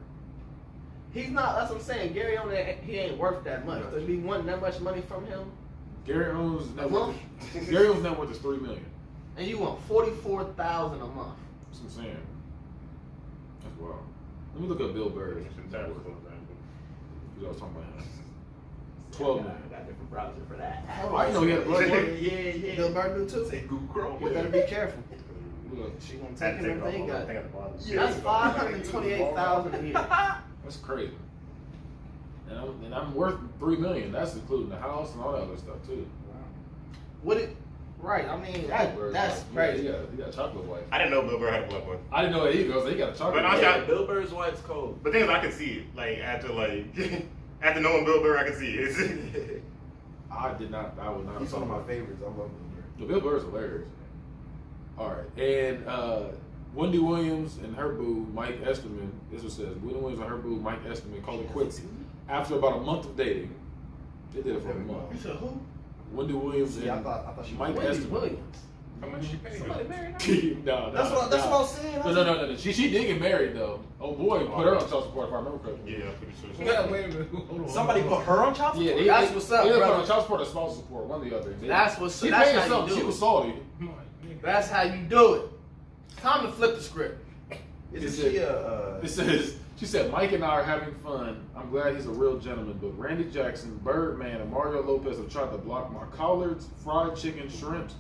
S1: He's not. That's what I'm saying. Gary on that, he ain't worth that much.
S3: Yeah.
S1: To be wanting that much money from him,
S4: Gary Owens' net
S1: A
S4: worth.
S1: month?
S4: Gary Owens' net worth is $3 million.
S1: and you want $44,000 a month.
S4: That's what I'm saying. That's wild. Let me look up Bill Burr's net worth. I was talking about him. 12
S6: I
S4: million.
S6: got a different browser for that.
S4: I didn't know he had a blood work.
S6: Yeah.
S1: Bill Burr do too.
S6: Say Google Chrome.
S1: You better be careful.
S4: Look,
S1: She gonna
S2: Had
S1: take
S2: to
S1: him
S2: take
S1: and they
S2: off
S1: got.
S2: the thing at the bottom.
S1: That's $528,000 a year.
S4: that's crazy. And I'm worth $3 million. That's including the house and all that other stuff too.
S1: What it? Right. I mean,
S4: Bill Burr's
S1: that's
S4: wife.
S1: crazy.
S4: Yeah, he got a chocolate wife.
S2: I didn't know Bill Burr had a black wife.
S4: I didn't know that either. I was like, he got a chocolate
S2: But
S4: wife.
S2: I-
S6: Yeah, Bill Burr's wife's cold.
S2: But thing is, I can see it. Like after knowing Bill Burr, I can see it.
S4: I did not. I would not.
S3: He's one of my favorites. I love Bill Burr.
S4: Bill Burr's hilarious. All right, and Wendy Williams and her boo Mike Esterman. This what says Wendy Williams and her boo Mike Esterman called it quits after about a month of dating. They did it for a month.
S1: You said who?
S4: Wendy Williams
S3: See,
S4: and
S3: I thought she
S4: Mike
S1: Wendy
S4: Esterman.
S1: Williams.
S5: How much she paid
S1: Somebody
S5: him?
S1: married her?
S4: No,
S1: That's what I'm saying.
S4: No. She did get married though. Oh boy, put her on child support if I remember correctly.
S2: Yeah, I'm pretty sure.
S3: Yeah, wait a minute. Hold on.
S6: Somebody put her on top?
S4: Yeah,
S1: That's what's up,
S4: They either put
S1: brother.
S4: on child support or spousal support, one or the other.
S1: That's what's
S4: She
S1: that's
S4: paying
S1: how you
S4: something.
S1: do
S4: She
S1: it.
S4: was salty.
S1: That's how you do it. It's time to flip the script.
S3: Isn't she
S4: It says, she said, Mike and I are having fun. I'm glad he's a real gentleman, but Randy Jackson, Birdman, and Mario Lopez have tried to block my collards, fried chicken, shrimps,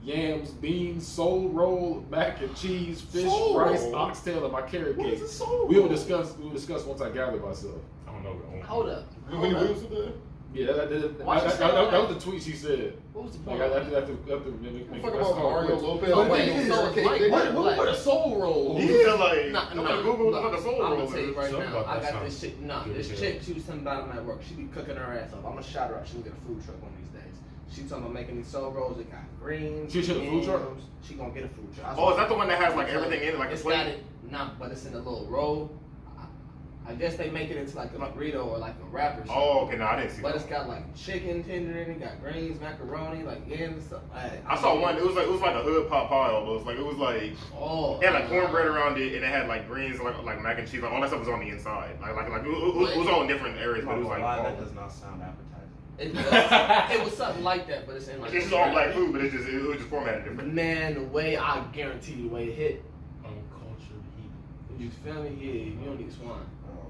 S4: yams, beans, soul roll, mac and cheese, fish,
S1: Soul
S4: rice,
S1: roll?
S4: oxtail, and my carrot
S1: What
S4: cake.
S1: is a soul
S4: We will
S1: roll?
S4: discuss once I gather myself.
S5: I don't know.
S1: Hold up.
S7: When you lose to the
S4: Yeah, that
S1: Why she say all
S4: was the tweet she said.
S1: What was the
S4: Like,
S1: point?
S4: after
S7: fuck about Mario Lopez?
S1: Oh,
S7: Like,
S1: wait,
S7: he
S1: so
S7: was
S1: it's
S7: like,
S1: like-
S4: What a soul roll?
S2: You feel like
S1: Nah,
S2: I'm gonna Google what the fuck a soul
S1: I'm
S2: roll
S1: gonna tell you
S2: is.
S1: right
S5: Something
S1: now.
S5: about
S1: I
S5: that
S1: got this
S5: sounds
S1: shit. Nah,
S5: good
S1: this
S5: as
S1: chick, she was telling me about them at work. She be cooking her ass off. I'm gonna shout her out. She gonna get a food truck one of these days. She talking about making these soul rolls. It got greens.
S4: She should have a food truck?
S1: yams. She gonna get a food truck.
S2: Oh, is that the one that has like everything in it, like a
S1: It's got
S2: plate?
S1: it. Nah, but it's in a little roll. I guess they make it into like a burrito or like a wrap or something.
S2: Oh, okay, no, I didn't see
S1: But
S2: that.
S1: it's got like chicken tender in it, got greens, macaroni, like yams and stuff.
S2: I saw one. It was like a hood pot pie almost. Like it was like
S1: Oh,
S2: it had like cornbread around it, and it had like greens, like mac and cheese. Like all that stuff was on the inside. It was all in different areas, but it was like
S3: that
S2: all,
S3: does not sound appetizing.
S1: It was something like that, but it's in like.
S2: it's just all black food, but it was just formatted different.
S1: Man, the way I guarantee you, the way it hit,
S5: Uncultured heat.
S1: you feel me? Yeah, you don't eat swine.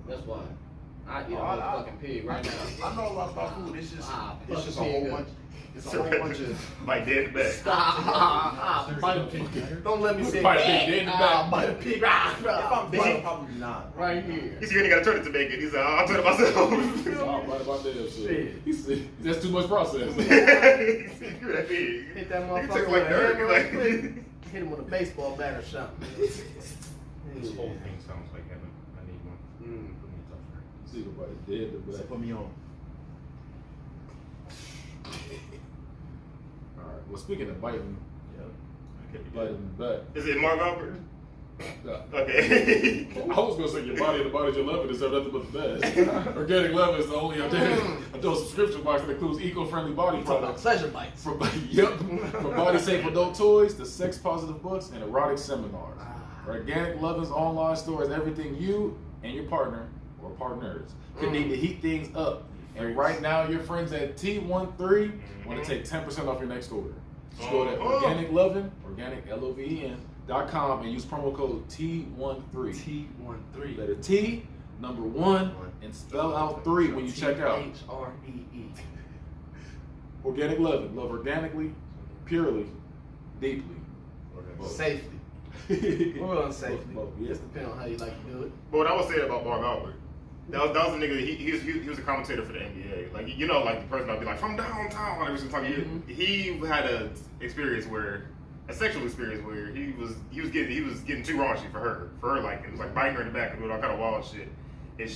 S1: That's why. I eat a
S3: Oh,
S1: whole
S3: I-
S1: fucking pig right now.
S3: I know a lot about food. It's just
S1: Ah,
S3: it's just a
S1: fucking
S3: whole
S1: pig.
S3: bunch. It's a whole bunch of.
S2: Like dead back.
S1: Stop. Bite a pig. Don't let me say
S4: Bite a pig dead in the back.
S1: Bite a pig.
S3: If I'm
S2: Did
S3: big,
S2: you-
S3: probably not.
S1: Right here.
S2: He said you ain't gotta turn it to bacon. He said I'll turn it myself.
S4: Oh, right about there,
S1: Shit.
S4: He said, that's too much process.
S2: He said, "You're that big."
S1: Hit that
S2: He
S1: motherfucker
S2: took
S1: with
S2: like
S1: a
S2: dirt.
S1: hammer
S2: Like,
S1: real quick. Hit him with a baseball bat or something.
S5: This whole thing sounds like heaven. I need one.
S1: Mm.
S5: Put me up there.
S4: See everybody dead in the
S3: So
S4: back.
S3: put me on.
S4: All right. Well, speaking of biting
S2: Okay.
S4: back.
S2: Is it Marv Albert?
S4: No.
S2: Okay.
S4: I was gonna say your body and the bodies you're loving deserve nothing but the best. Organic Love is the only adult subscription box that includes eco-friendly body
S1: You talking about
S4: products.
S1: pleasure bites.
S4: From body safe adult toys to sex positive books and erotic seminars. Organic Lovin's online store is everything you and your partner or partners could need to heat things up. And right now, your friends at T13 want to take 10% off your next order. Just go to Organic Lovin, organic LOVEN.com and use promo code T13.
S1: T13.
S4: Letter T, number 1, and spell out 3 when you check out.
S1: T-H-R-E-E.
S4: Organic Lovin, love organically, purely, deeply.
S1: Safely. We're on safely.
S4: Yeah.
S1: Just depending on how you like to do it.
S2: But what I would say about Marv Albert, that was a nigga. He was a commentator for the NBA. Like you know, like the person I'd be like from downtown every single time. He had a sexual experience where he was getting too raunchy for her like it was like biting her in the back and doing all kind of wild shit. And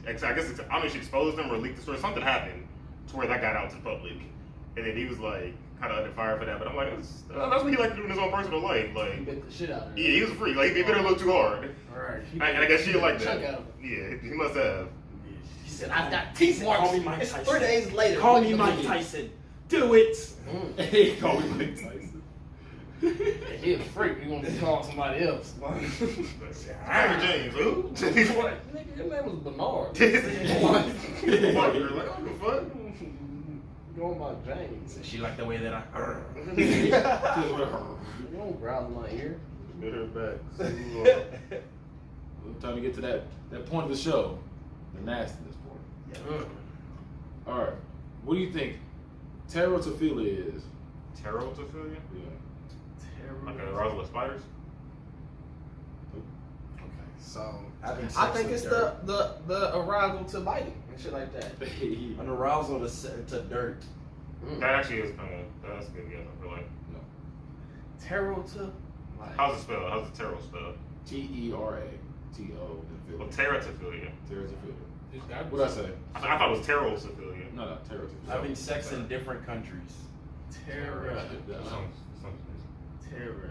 S2: I guess I don't know if she exposed him or leaked the story. Something happened to where that got out to the public, and then he was like kind of under fire for that. But I'm like, that's what he liked to do in his own personal life.
S1: You
S2: Like,
S1: bit the shit out of her.
S2: yeah, he was a freak. Like he bit her a little too hard.
S1: Alright.
S2: And I guess she like
S1: Chunk
S2: that.
S1: out of her.
S2: Yeah, he must have.
S1: She said, I've got teeth marks.
S6: Call me Mike
S1: It's
S6: Tyson.
S1: 3 days later.
S6: Call
S1: Look
S6: me
S1: at
S6: Mike
S1: me.
S6: Tyson. Do it.
S4: Hey, call me Mike Tyson.
S1: He a freak. You want to call somebody else.
S2: Henry James, who?
S1: What? Nigga, your name was Bernard.
S2: Walker, like, what the fuck?
S1: Going by James.
S6: She liked the way that I.
S1: You don't growl in my ear.
S2: Bit her back.
S4: Time to get to that point of the show, the nastiness point. All right, what do you think terotophilia is?
S2: Terotophilia?
S4: Yeah.
S2: Like a arousal of spiders?
S1: Okay, so
S3: Having sex
S1: I think
S3: with
S1: it's
S3: dirt.
S1: the arousal to biting and shit like that.
S3: An arousal to dirt.
S2: That actually is kind of that's good. Yeah, I feel like.
S1: Taro to.
S2: How's it spelled? How's the tarot spelled?
S4: T-E-R-A-T-O.
S2: Well, teratophilia.
S4: Teratophilia. What'd I say?
S2: I thought it was terosophilia.
S4: No, teratophilia.
S5: Having sex in different countries.
S1: Terra. Terra.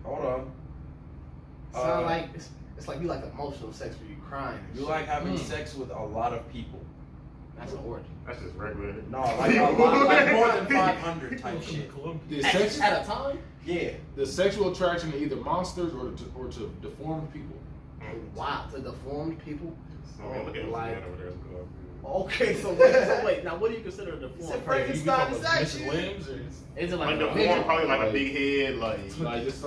S5: Hold on.
S1: Sound like it's like you like emotional sex where you crying. And
S5: You
S1: shit.
S5: like having sex with a lot of people.
S1: That's an orgy.
S2: That's just regular.
S5: No, like a lot, like more than 500 type shit.
S1: At a time?
S5: Yeah.
S4: The sexual attraction to either monsters or to deformed people.
S1: Wow, to deformed people.
S2: So, man, look at
S1: like-
S2: this man over there.
S1: Okay, so wait. Now, what do you consider a deformed?
S5: Frankenstein is that
S6: Missing
S5: shit?
S6: limbs or
S1: Is it
S2: Like
S1: like
S2: the
S1: a
S2: form,
S1: midget?
S2: probably like a big head, like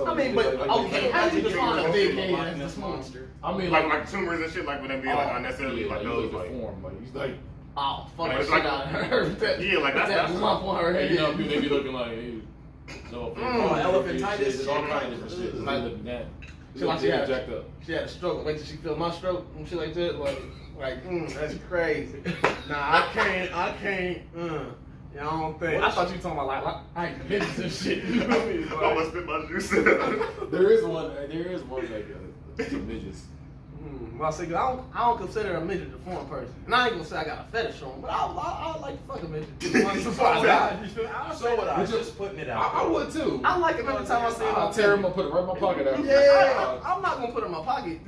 S1: I mean, but okay, how do you define a big head as a monster?
S4: I mean,
S2: like tumors and shit, like when they be like
S1: Oh,
S2: unnecessarily
S4: yeah,
S2: like
S4: you
S2: those,
S4: look
S2: like
S4: deformed. Like he's like,
S1: Oh, fuck
S2: Yeah,
S1: the
S2: it's
S1: shit
S2: like-
S1: out of her.
S2: yeah, like that's
S1: that lump on her head.
S4: you know, people they be looking like, hey, no,
S5: elephantitis.
S4: There's all kind of different shit. It's like looking at.
S1: She like she had,
S4: jacked up.
S1: she had a stroke. Wait till she feel my stroke and shit like that. That's crazy. Nah, I can't. Yeah, I don't think. I thought you were talking about like midgets and shit. You know what I mean?
S2: I almost spit my juice.
S4: There is one like some midgets.
S1: Well, I say, 'cause I don't consider a midget a deformed person. And I ain't gonna say I got a fetish on, but I like to fuck a midget. Once in a while.
S5: So would I.
S4: Would you-
S5: Just putting it out.
S4: I would too.
S1: I like it every time I see it
S4: I'll
S1: on
S4: tear
S1: TV.
S4: him and put it right in my pocket after.
S1: Yeah, I'm not gonna put it in my pocket.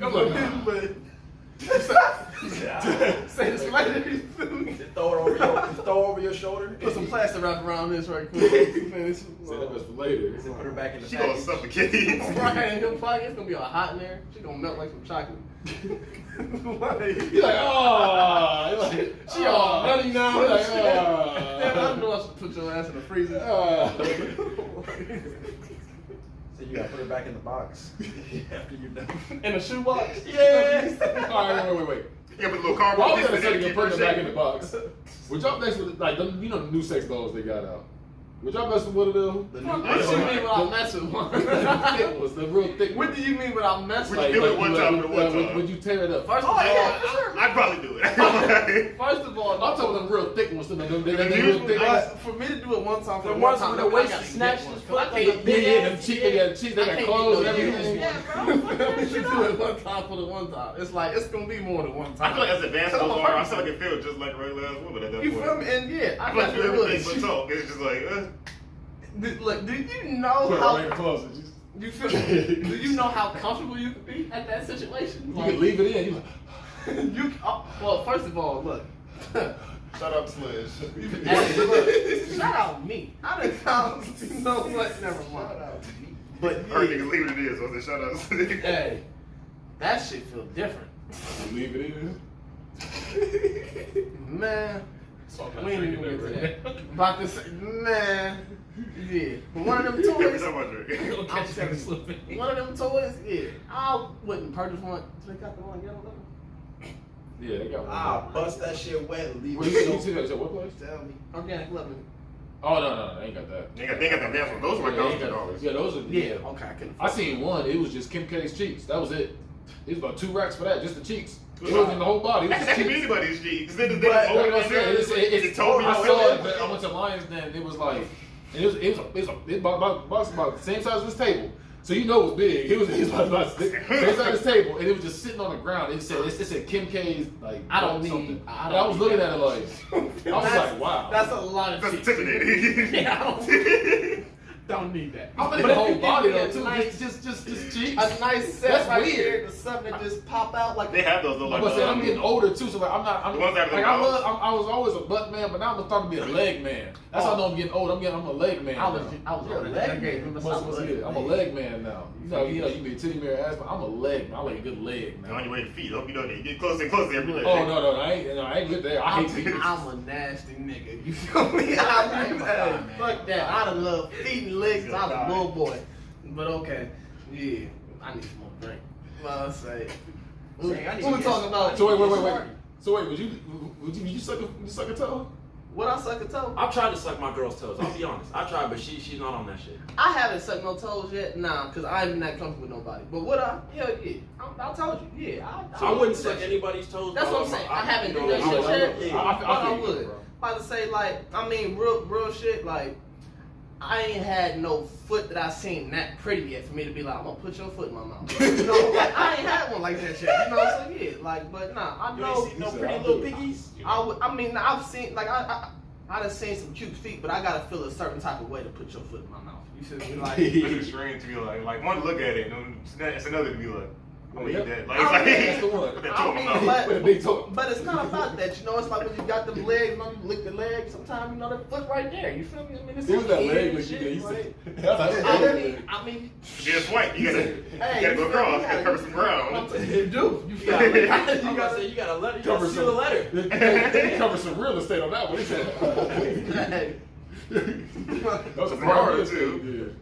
S1: But say this later. You feel me?
S5: Throw over your shoulder.
S1: Put some plastic wrap around this right quick. Finish.
S4: Say that was for later.
S5: Put her back in the
S2: She gonna
S5: package.
S2: suffocate.
S1: Right in your pocket. It's gonna be all hot in there. She gonna melt like some chocolate.
S4: You're like, oh, like,
S1: She all nutty now.
S4: You're like,
S1: Damn, I know I should put your ass in the freezer.
S5: So you gotta put her back in the box after you're done.
S1: In a shoebox?
S4: Yeah. All right, wait.
S2: Yeah, with a little
S4: Why
S2: cardboard
S4: was
S2: piece
S4: that
S2: and
S4: second
S2: then
S4: put
S2: keep
S4: it
S2: her
S4: back in the
S2: shape.
S4: box? Would y'all mess with like them, you know the new sex dolls they got out? Would y'all mess with one of them?
S1: What do you mean without messing with
S4: The thick ones, the real thick
S1: What
S4: ones.
S1: do you mean without messing
S2: Would
S1: with
S2: you do it one time for the one time?
S4: Would you tear it up?
S1: First of all,
S2: I'd probably do it.
S1: first of all,
S4: I'm talking about them real thick ones. Them real thick
S1: But
S4: ones.
S1: for me to do it one time, for
S5: The
S1: one
S5: ones
S1: time,
S5: with the
S1: I
S5: waist
S1: gotta
S5: snatched
S1: get one,
S5: his
S1: 'cause I
S5: foot
S1: can't
S5: like
S1: do
S5: a
S4: Yeah,
S1: that.
S4: them cheeks, they got cheeks, they
S1: I
S4: got
S1: can't
S4: clothes and
S1: do
S4: everything.
S1: that. You should do it one time for the one time. It's like it's gonna be more than one time.
S2: I feel like as advanced as those are, I feel like it feels just like a regular ass woman at that
S1: You
S2: point.
S1: feel me? And yeah,
S2: I
S1: I
S2: feel like
S1: got
S2: you
S1: you
S2: everything but talk. It's just like,
S1: Look, do you know
S4: Put it
S1: how
S4: right in the closet. Just-
S1: you feel? Do you know how comfortable you could be at that situation?
S4: You can leave it in. You like,
S1: You well, first of all, look.
S7: Shout out Sledge.
S1: Hey, look, shout out me. I done found, you know what? Never mind. But
S2: her
S1: yeah,
S2: niggas leave it it is. So I said, shout out.
S1: hey, that shit feel different,
S4: leave it in.
S1: man. We ain't even get to that. About to say, man, yeah. But one of them
S2: Every
S1: toys,
S2: time I drink.
S1: I'm slipping. One of them toys, yeah. I wouldn't purchase one. They got the one yellow level.
S4: Yeah, they got one.
S5: Ah, bust that shit wet and leave
S4: Where you
S5: it.
S4: see that? Is that what place?
S1: Tell me, organic loving.
S4: Oh no, they ain't got that.
S2: They got the advanced ones. Those are like
S4: Yeah,
S2: those
S4: they got-
S2: dollars.
S4: Yeah, those are.
S1: Yeah, okay, I can.
S4: I seen one. It was just Kim K's cheeks. That was it. It was about 2 racks for that, just the cheeks. It wasn't the whole body. It was
S2: That
S4: just
S2: could be
S4: cheeks.
S2: anybody's cheeks. Then
S1: But-
S4: That's what I'm saying.
S2: It told me.
S4: I saw it. But I went to Lions Den. And it was like, it was about the same size as this table. So you know it was big. It was about the same size as this table, and it was just sitting on the ground. It said Kim K's like.
S1: I don't
S4: something.
S1: need.
S4: And I was looking at it like, I was like, wow.
S1: That's a lot of
S2: That's
S1: cheeks.
S2: intimidating.
S1: Yeah, I don't need that.
S4: I'm in
S1: But
S4: the
S1: if
S4: whole
S1: you give
S4: body
S1: me
S4: though
S1: a
S4: too.
S1: nice-
S4: Just cheeks.
S1: A nice set
S4: That's
S1: right
S4: weird.
S1: here, the something that just pop out like.
S2: They have those though.
S4: I'm
S2: Like,
S4: saying I'm getting older too, so like I'm not. I'm,
S2: The ones that are
S4: like
S2: the mouths.
S4: I was always a butt man, but now I'm starting to be a leg man. That's how I know I'm getting old. I'm a leg man.
S1: I was
S4: now.
S1: a leg man.
S4: I'm a leg man now. You know, you be a titty mirror ass, but I'm a leg man. I like a good leg
S2: You're on
S4: now.
S2: your way to feet. Hope you know that. You get closer and closer every day.
S4: Oh no, I ain't good there. I hate feet.
S1: I'm a nasty nigga. You feel me? I mean, hey, fuck that. I done love feet and legs. I was a bull boy. But okay, yeah, I need some more drink. Well, let's say. What we talking about?
S4: So wait. So wait, would you suck a toe?
S1: Would I suck a toe?
S6: I've tried to suck my girl's toes. I'll be honest. I tried, but she's not on that shit.
S1: I haven't sucked no toes yet, nah, because I ain't that comfortable with nobody. But would I? Hell yeah. I told you, yeah.
S6: So I wouldn't suck anybody's toes.
S1: That's
S6: bro.
S1: what I'm saying. I haven't
S6: you
S1: done
S6: know,
S1: that shit
S6: I would-
S1: yet.
S6: yeah.
S1: I would. about to say, like, I mean, real shit, like, I ain't had no foot that I seen that pretty yet for me to be like, I'm gonna put your foot in my mouth. You know, like, I ain't had one like that yet. You know, so yeah, like, but nah, I
S6: You
S1: know.
S6: ain't seen no pretty little piggies?
S1: I mean, I've seen, like, I done seen some cute feet, but I gotta feel a certain type of way to put your foot in my mouth. You feel me? Like,
S2: It's strange to be like one look at it, and it's another to be like, I'm gonna eat that. Like, it's
S1: I
S2: like,
S1: mean,
S2: that's the one. Put that toe in my mouth.
S1: but,
S4: With a big toe.
S1: but it's not about that, you know. It's like when you got them legs, you know, you lick the leg. Sometimes you know that foot right there. You feel me? I mean, it's
S4: It was that
S1: easy
S4: leg
S1: and
S4: that you
S1: shit,
S4: did. You
S1: like-
S4: said,
S1: I mean,
S2: Just swipe. You gotta
S1: hey,
S2: go across. You gotta cover some ground.
S1: You do. You
S6: Yeah,
S1: feel me?
S6: I'm gonna say you got a letter. You
S4: Cover
S6: gotta seal the letter.
S4: They cover some real estate on that one. He said,
S1: Hey.
S4: that was a
S2: Florida,
S4: part
S2: too.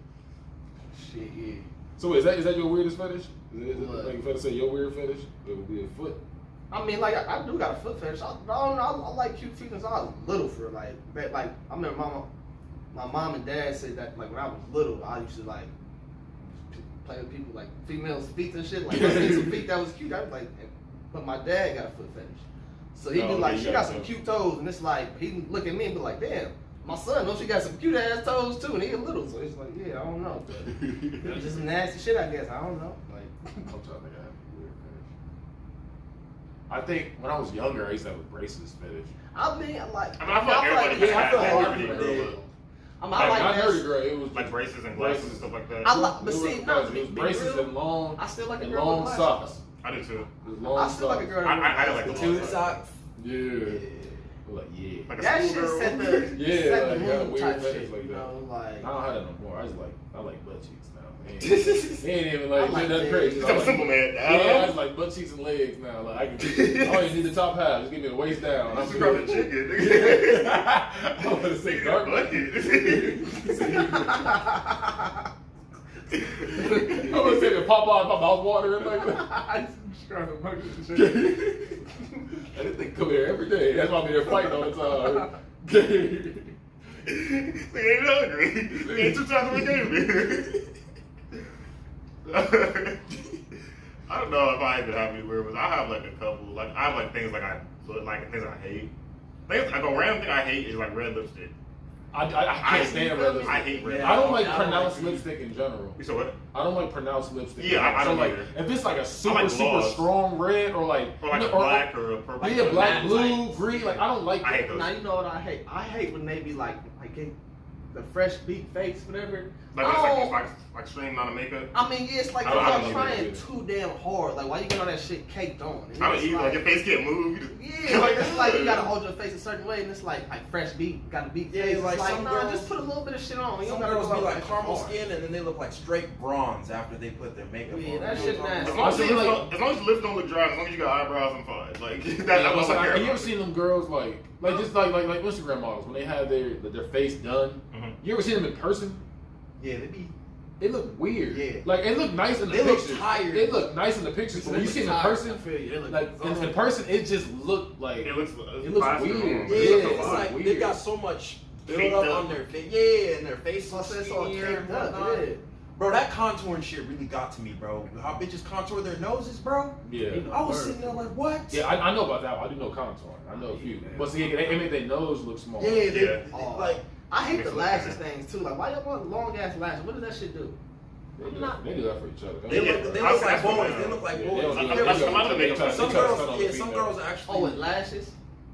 S1: Shit, yeah.
S4: So is that your weirdest fetish? Is it
S1: What?
S4: like you better say your weird fetish? It would be a foot.
S1: I mean, like I do got a foot fetish. I don't know. I like cute feet since I was little. For like I remember my mom and dad said that like when I was little, I used to like play with people like females' feet and shit. Like I seen some feet that was cute. I was like, but my dad got a foot fetish, so he'd be
S4: Oh,
S1: like,
S4: okay,
S1: she
S4: you
S1: got
S4: got
S1: some
S4: some.
S1: cute toes, and it's like he look at me and be like, damn. My son knows she got some cute ass toes too, and he a little, so he's like, yeah, I don't know. It's just some nasty shit, I guess. I don't know. Like,
S4: I'm trying to think I have a weird fetish. I think when I was younger, I used to have a braces fetish.
S1: I mean, like,
S2: I mean, I feel like everybody
S1: yeah, I feel
S2: has
S1: like
S2: already
S1: everybody
S2: grew up.
S1: I like
S4: not
S1: that.
S4: nerdy girl. It was
S2: Like braces and glasses and stuff like that.
S1: I like, but
S4: it was,
S1: see,
S4: it
S1: no,
S4: was
S1: be
S4: braces
S1: real,
S4: and long,
S1: I still like a
S4: and
S1: girl
S4: long
S1: with
S4: socks.
S1: glasses.
S2: I do too.
S4: It was long
S1: I still like a girl.
S2: I
S1: with
S2: like
S1: glasses.
S2: the
S6: Tube socks.
S4: Yeah. Like yeah.
S2: Like a
S1: That shit
S2: schoolgirl.
S1: set the
S4: Yeah,
S1: set
S4: like,
S1: the
S4: got
S1: mood
S4: weird
S1: type
S4: fetish
S1: shit.
S4: like
S1: You
S4: that.
S1: know, like.
S4: I don't have that no more. I like butt cheeks now. It ain't even like,
S1: I like
S4: nothing
S1: that.
S4: crazy.
S2: I'm a simple man.
S4: Yeah, I just like butt cheeks and legs now. Like I don't even need the top half. Just give me the waist down.
S2: I'm
S4: I'm
S2: grab the
S4: good.
S2: chicken.
S4: I'm gonna say dark
S2: bucket.
S4: I'm gonna say the pop out my mouth watering like that.
S1: I just grab the bucket and shit.
S4: I didn't think come here every day. That's why I'm here fighting all the time.
S2: They ain't hungry. They ain't 2 times a week anyway. I don't know if I even have any weird ones. I have like a couple. Like I have like things like I look like things I hate. Things like a random thing I hate is like red lipstick.
S4: I can't stand red lipstick.
S2: I hate red.
S4: I don't like
S6: I don't
S4: pronounced
S6: like
S4: lipstick in general.
S2: You said what?
S4: I don't like pronounced lipstick.
S2: Yeah, I
S4: so
S2: don't
S4: like
S2: either.
S4: if it's like a super
S2: like
S4: super
S2: gloss.
S4: strong red or like
S2: Or like a black or a purple.
S4: yeah, black,
S6: matte
S4: blue,
S6: type.
S4: green. Like I don't like
S2: I hate
S4: that.
S2: those.
S1: Now you know what I hate? I hate when they be like the fresh beat face, whatever.
S2: Like
S1: Oh.
S2: it's like streaming on the makeup.
S1: I mean, yeah, it's like
S2: I
S1: you're
S2: don't
S1: not
S2: need
S1: trying
S4: that
S1: too damn hard. Like, why you get all that shit caked on? And
S2: I don't
S1: it's
S2: either. Like your face can't move. You just,
S1: yeah, like it's like you gotta hold your face a certain way, and it's like fresh beat, got a beat
S6: Yeah,
S1: face.
S6: like
S1: It's like
S6: some
S1: nah,
S6: girls-
S1: just put a little bit of shit on. You
S5: Some
S1: don't gotta
S5: girls
S1: go
S5: be
S1: out
S5: like
S1: extra
S5: caramel
S1: hard.
S5: skin and then they look like straight bronze after they put their makeup
S1: Yeah,
S5: on.
S1: that shit nasty.
S2: as long as,
S4: I feel like-
S2: as long as your lips don't look dry, as long as you got eyebrows, I'm fine. Like
S4: Yeah,
S2: that's
S4: but
S2: what I care
S4: you ever
S2: about.
S4: seen them girls like just like Instagram models when they have their face done?
S2: Mhm.
S4: You ever seen them in person?
S5: Yeah, they be.
S4: It look weird.
S5: Yeah.
S4: Like it look nice in the
S5: They look
S4: pictures.
S5: tired.
S4: It look nice in the pictures, but when you see them in person, like in person, it just look like
S2: It looks
S4: weird.
S6: Yeah,
S4: Yeah,
S6: it's
S4: it's
S6: like
S4: weird.
S6: they got so much build
S2: Caked
S6: up
S2: up.
S6: on their face. Yeah, and their face
S1: So
S6: is
S1: it's all
S6: skinnier
S1: caked
S6: and
S1: up.
S6: whatnot.
S1: Yeah.
S5: Bro, that contouring shit really got to me, bro. How bitches contour their noses, bro.
S4: Yeah.
S5: I was sitting there like, what?
S4: Yeah, I know about that one. I do know contouring. I know a few. But see, they make their nose look small.
S5: Yeah, they,
S2: Yeah.
S1: Oh.
S5: like,
S1: I hate the
S2: Makes it
S1: lashes
S2: look
S1: things too. Like, why y'all want long ass lashes? What does that shit do?
S4: They do that for each other.
S5: they
S2: Yeah,
S5: look, they
S2: I
S5: look
S2: was
S5: like
S2: asking
S5: boys.
S2: them.
S5: They look like
S4: Yeah,
S5: boys.
S4: they don't
S5: You
S4: do
S5: ever
S4: that.
S5: seen-
S2: I'm not gonna
S5: some
S4: They try to
S5: girls,
S4: cut on
S5: yeah,
S4: the
S5: some
S4: female.
S5: girls actually.
S1: Oh, with lashes?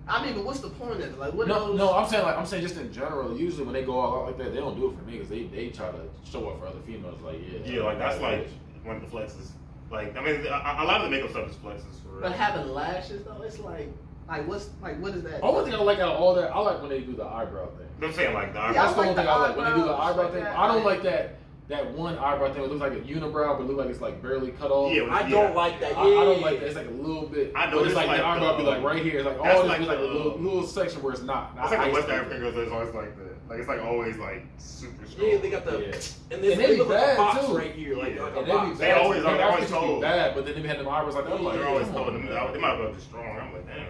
S1: I mean, but what's the point of it? Like, what
S4: No,
S1: those?
S4: no, I'm saying just in general. Usually when they go all out like that, they don't do it for me because they try to show up for other females. Like
S2: Yeah, like that's like one of the flexes. Like I mean, a lot of the makeup stuff is flexes for real.
S1: But having lashes though, it's like what is that?
S4: Only thing I like out of all that, I like when they do the eyebrow thing.
S2: I'm saying like the
S1: Yeah,
S4: That's
S1: I
S4: the only
S1: like
S4: thing
S1: the
S4: I like when they do the
S1: eyebrows,
S4: eyebrow
S1: like
S4: thing.
S1: that,
S4: I don't
S1: like-
S4: like that one eyebrow thing. It looks like a unibrow, but look like it's like barely cut off.
S2: Yeah,
S6: I don't like that.
S4: I don't like that. It's like a little bit.
S2: I know
S4: But it's
S2: it's
S4: like
S2: like
S4: the eyebrow
S2: the-
S4: be like right here. It's like
S2: that's
S4: all
S2: like
S4: this like a
S2: the-
S4: little section where it's not.
S2: It's like
S4: I
S2: the West
S4: isolate
S2: African girls. It's always like that. Like it's like always like super strong.
S6: Yeah, they got the
S4: Yeah.
S6: and
S4: And they
S6: they
S4: be
S6: look like a
S4: bad,
S6: box
S4: too.
S6: right here, like,
S2: Yeah.
S6: like a
S4: And they
S6: box.
S4: be
S2: They
S4: bad.
S2: always
S4: Like,
S2: are,
S4: Africans
S2: always
S4: be
S2: told.
S4: bad, but then they had them eyebrows like that. I'm like,
S2: They're always
S4: come
S2: told
S4: on,
S2: them
S4: man.
S2: they might as well be strong. I'm like, damn.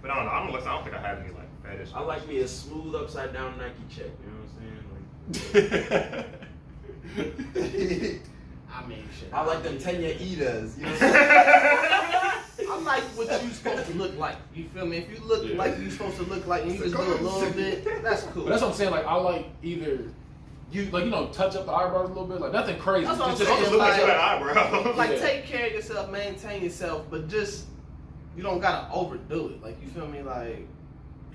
S2: But I don't know. I don't think I have any like fetish.
S6: I like me a smooth upside down Nike check. You know what I'm saying? Like,
S1: I mean, shit.
S5: I like them Tenya Idas. You know what I'm saying?
S1: I like what you supposed to look like. You feel me? If you look like you supposed to look like and you just do a little bit, that's cool.
S4: But that's what I'm saying. Like I like either you like touch up the eyebrows a little bit, like nothing crazy.
S1: That's what I'm
S4: just
S1: saying.
S2: Just look like you got eyebrows.
S1: Like
S4: Yeah.
S1: take care of yourself, maintain yourself, but just you don't gotta overdo it. Like you feel me? Like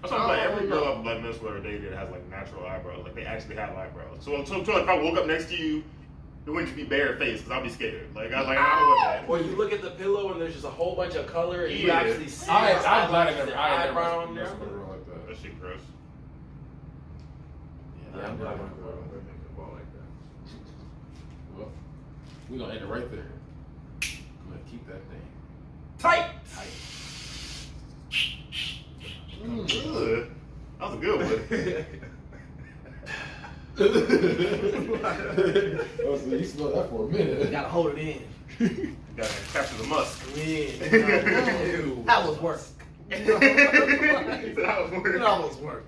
S2: That's why I'm like every girl I've like messed with or dated has like natural eyebrows. Like they actually have eyebrows. So if I woke up next to you, it wouldn't just be bare face because I'll be scared. Like I don't want that.
S6: Or you look at the pillow and there's just a whole bunch of color and you
S2: Yeah.
S6: actually see
S4: I'm glad I
S6: the
S4: never
S6: eyebrow on
S4: messed
S6: there.
S4: with a girl like that.
S2: That shit gross.
S4: Yeah, I'm glad I never like that. Well, we gonna end it right there. I'm gonna keep that thing
S6: Tight.
S4: tight.
S2: Ugh. That was a good one.
S4: Oh, so you smelled that for a
S1: you
S4: minute.
S1: gotta hold it in.
S2: You gotta capture the musk.
S1: Yeah. That was work.
S2: That was weird.
S1: That was work.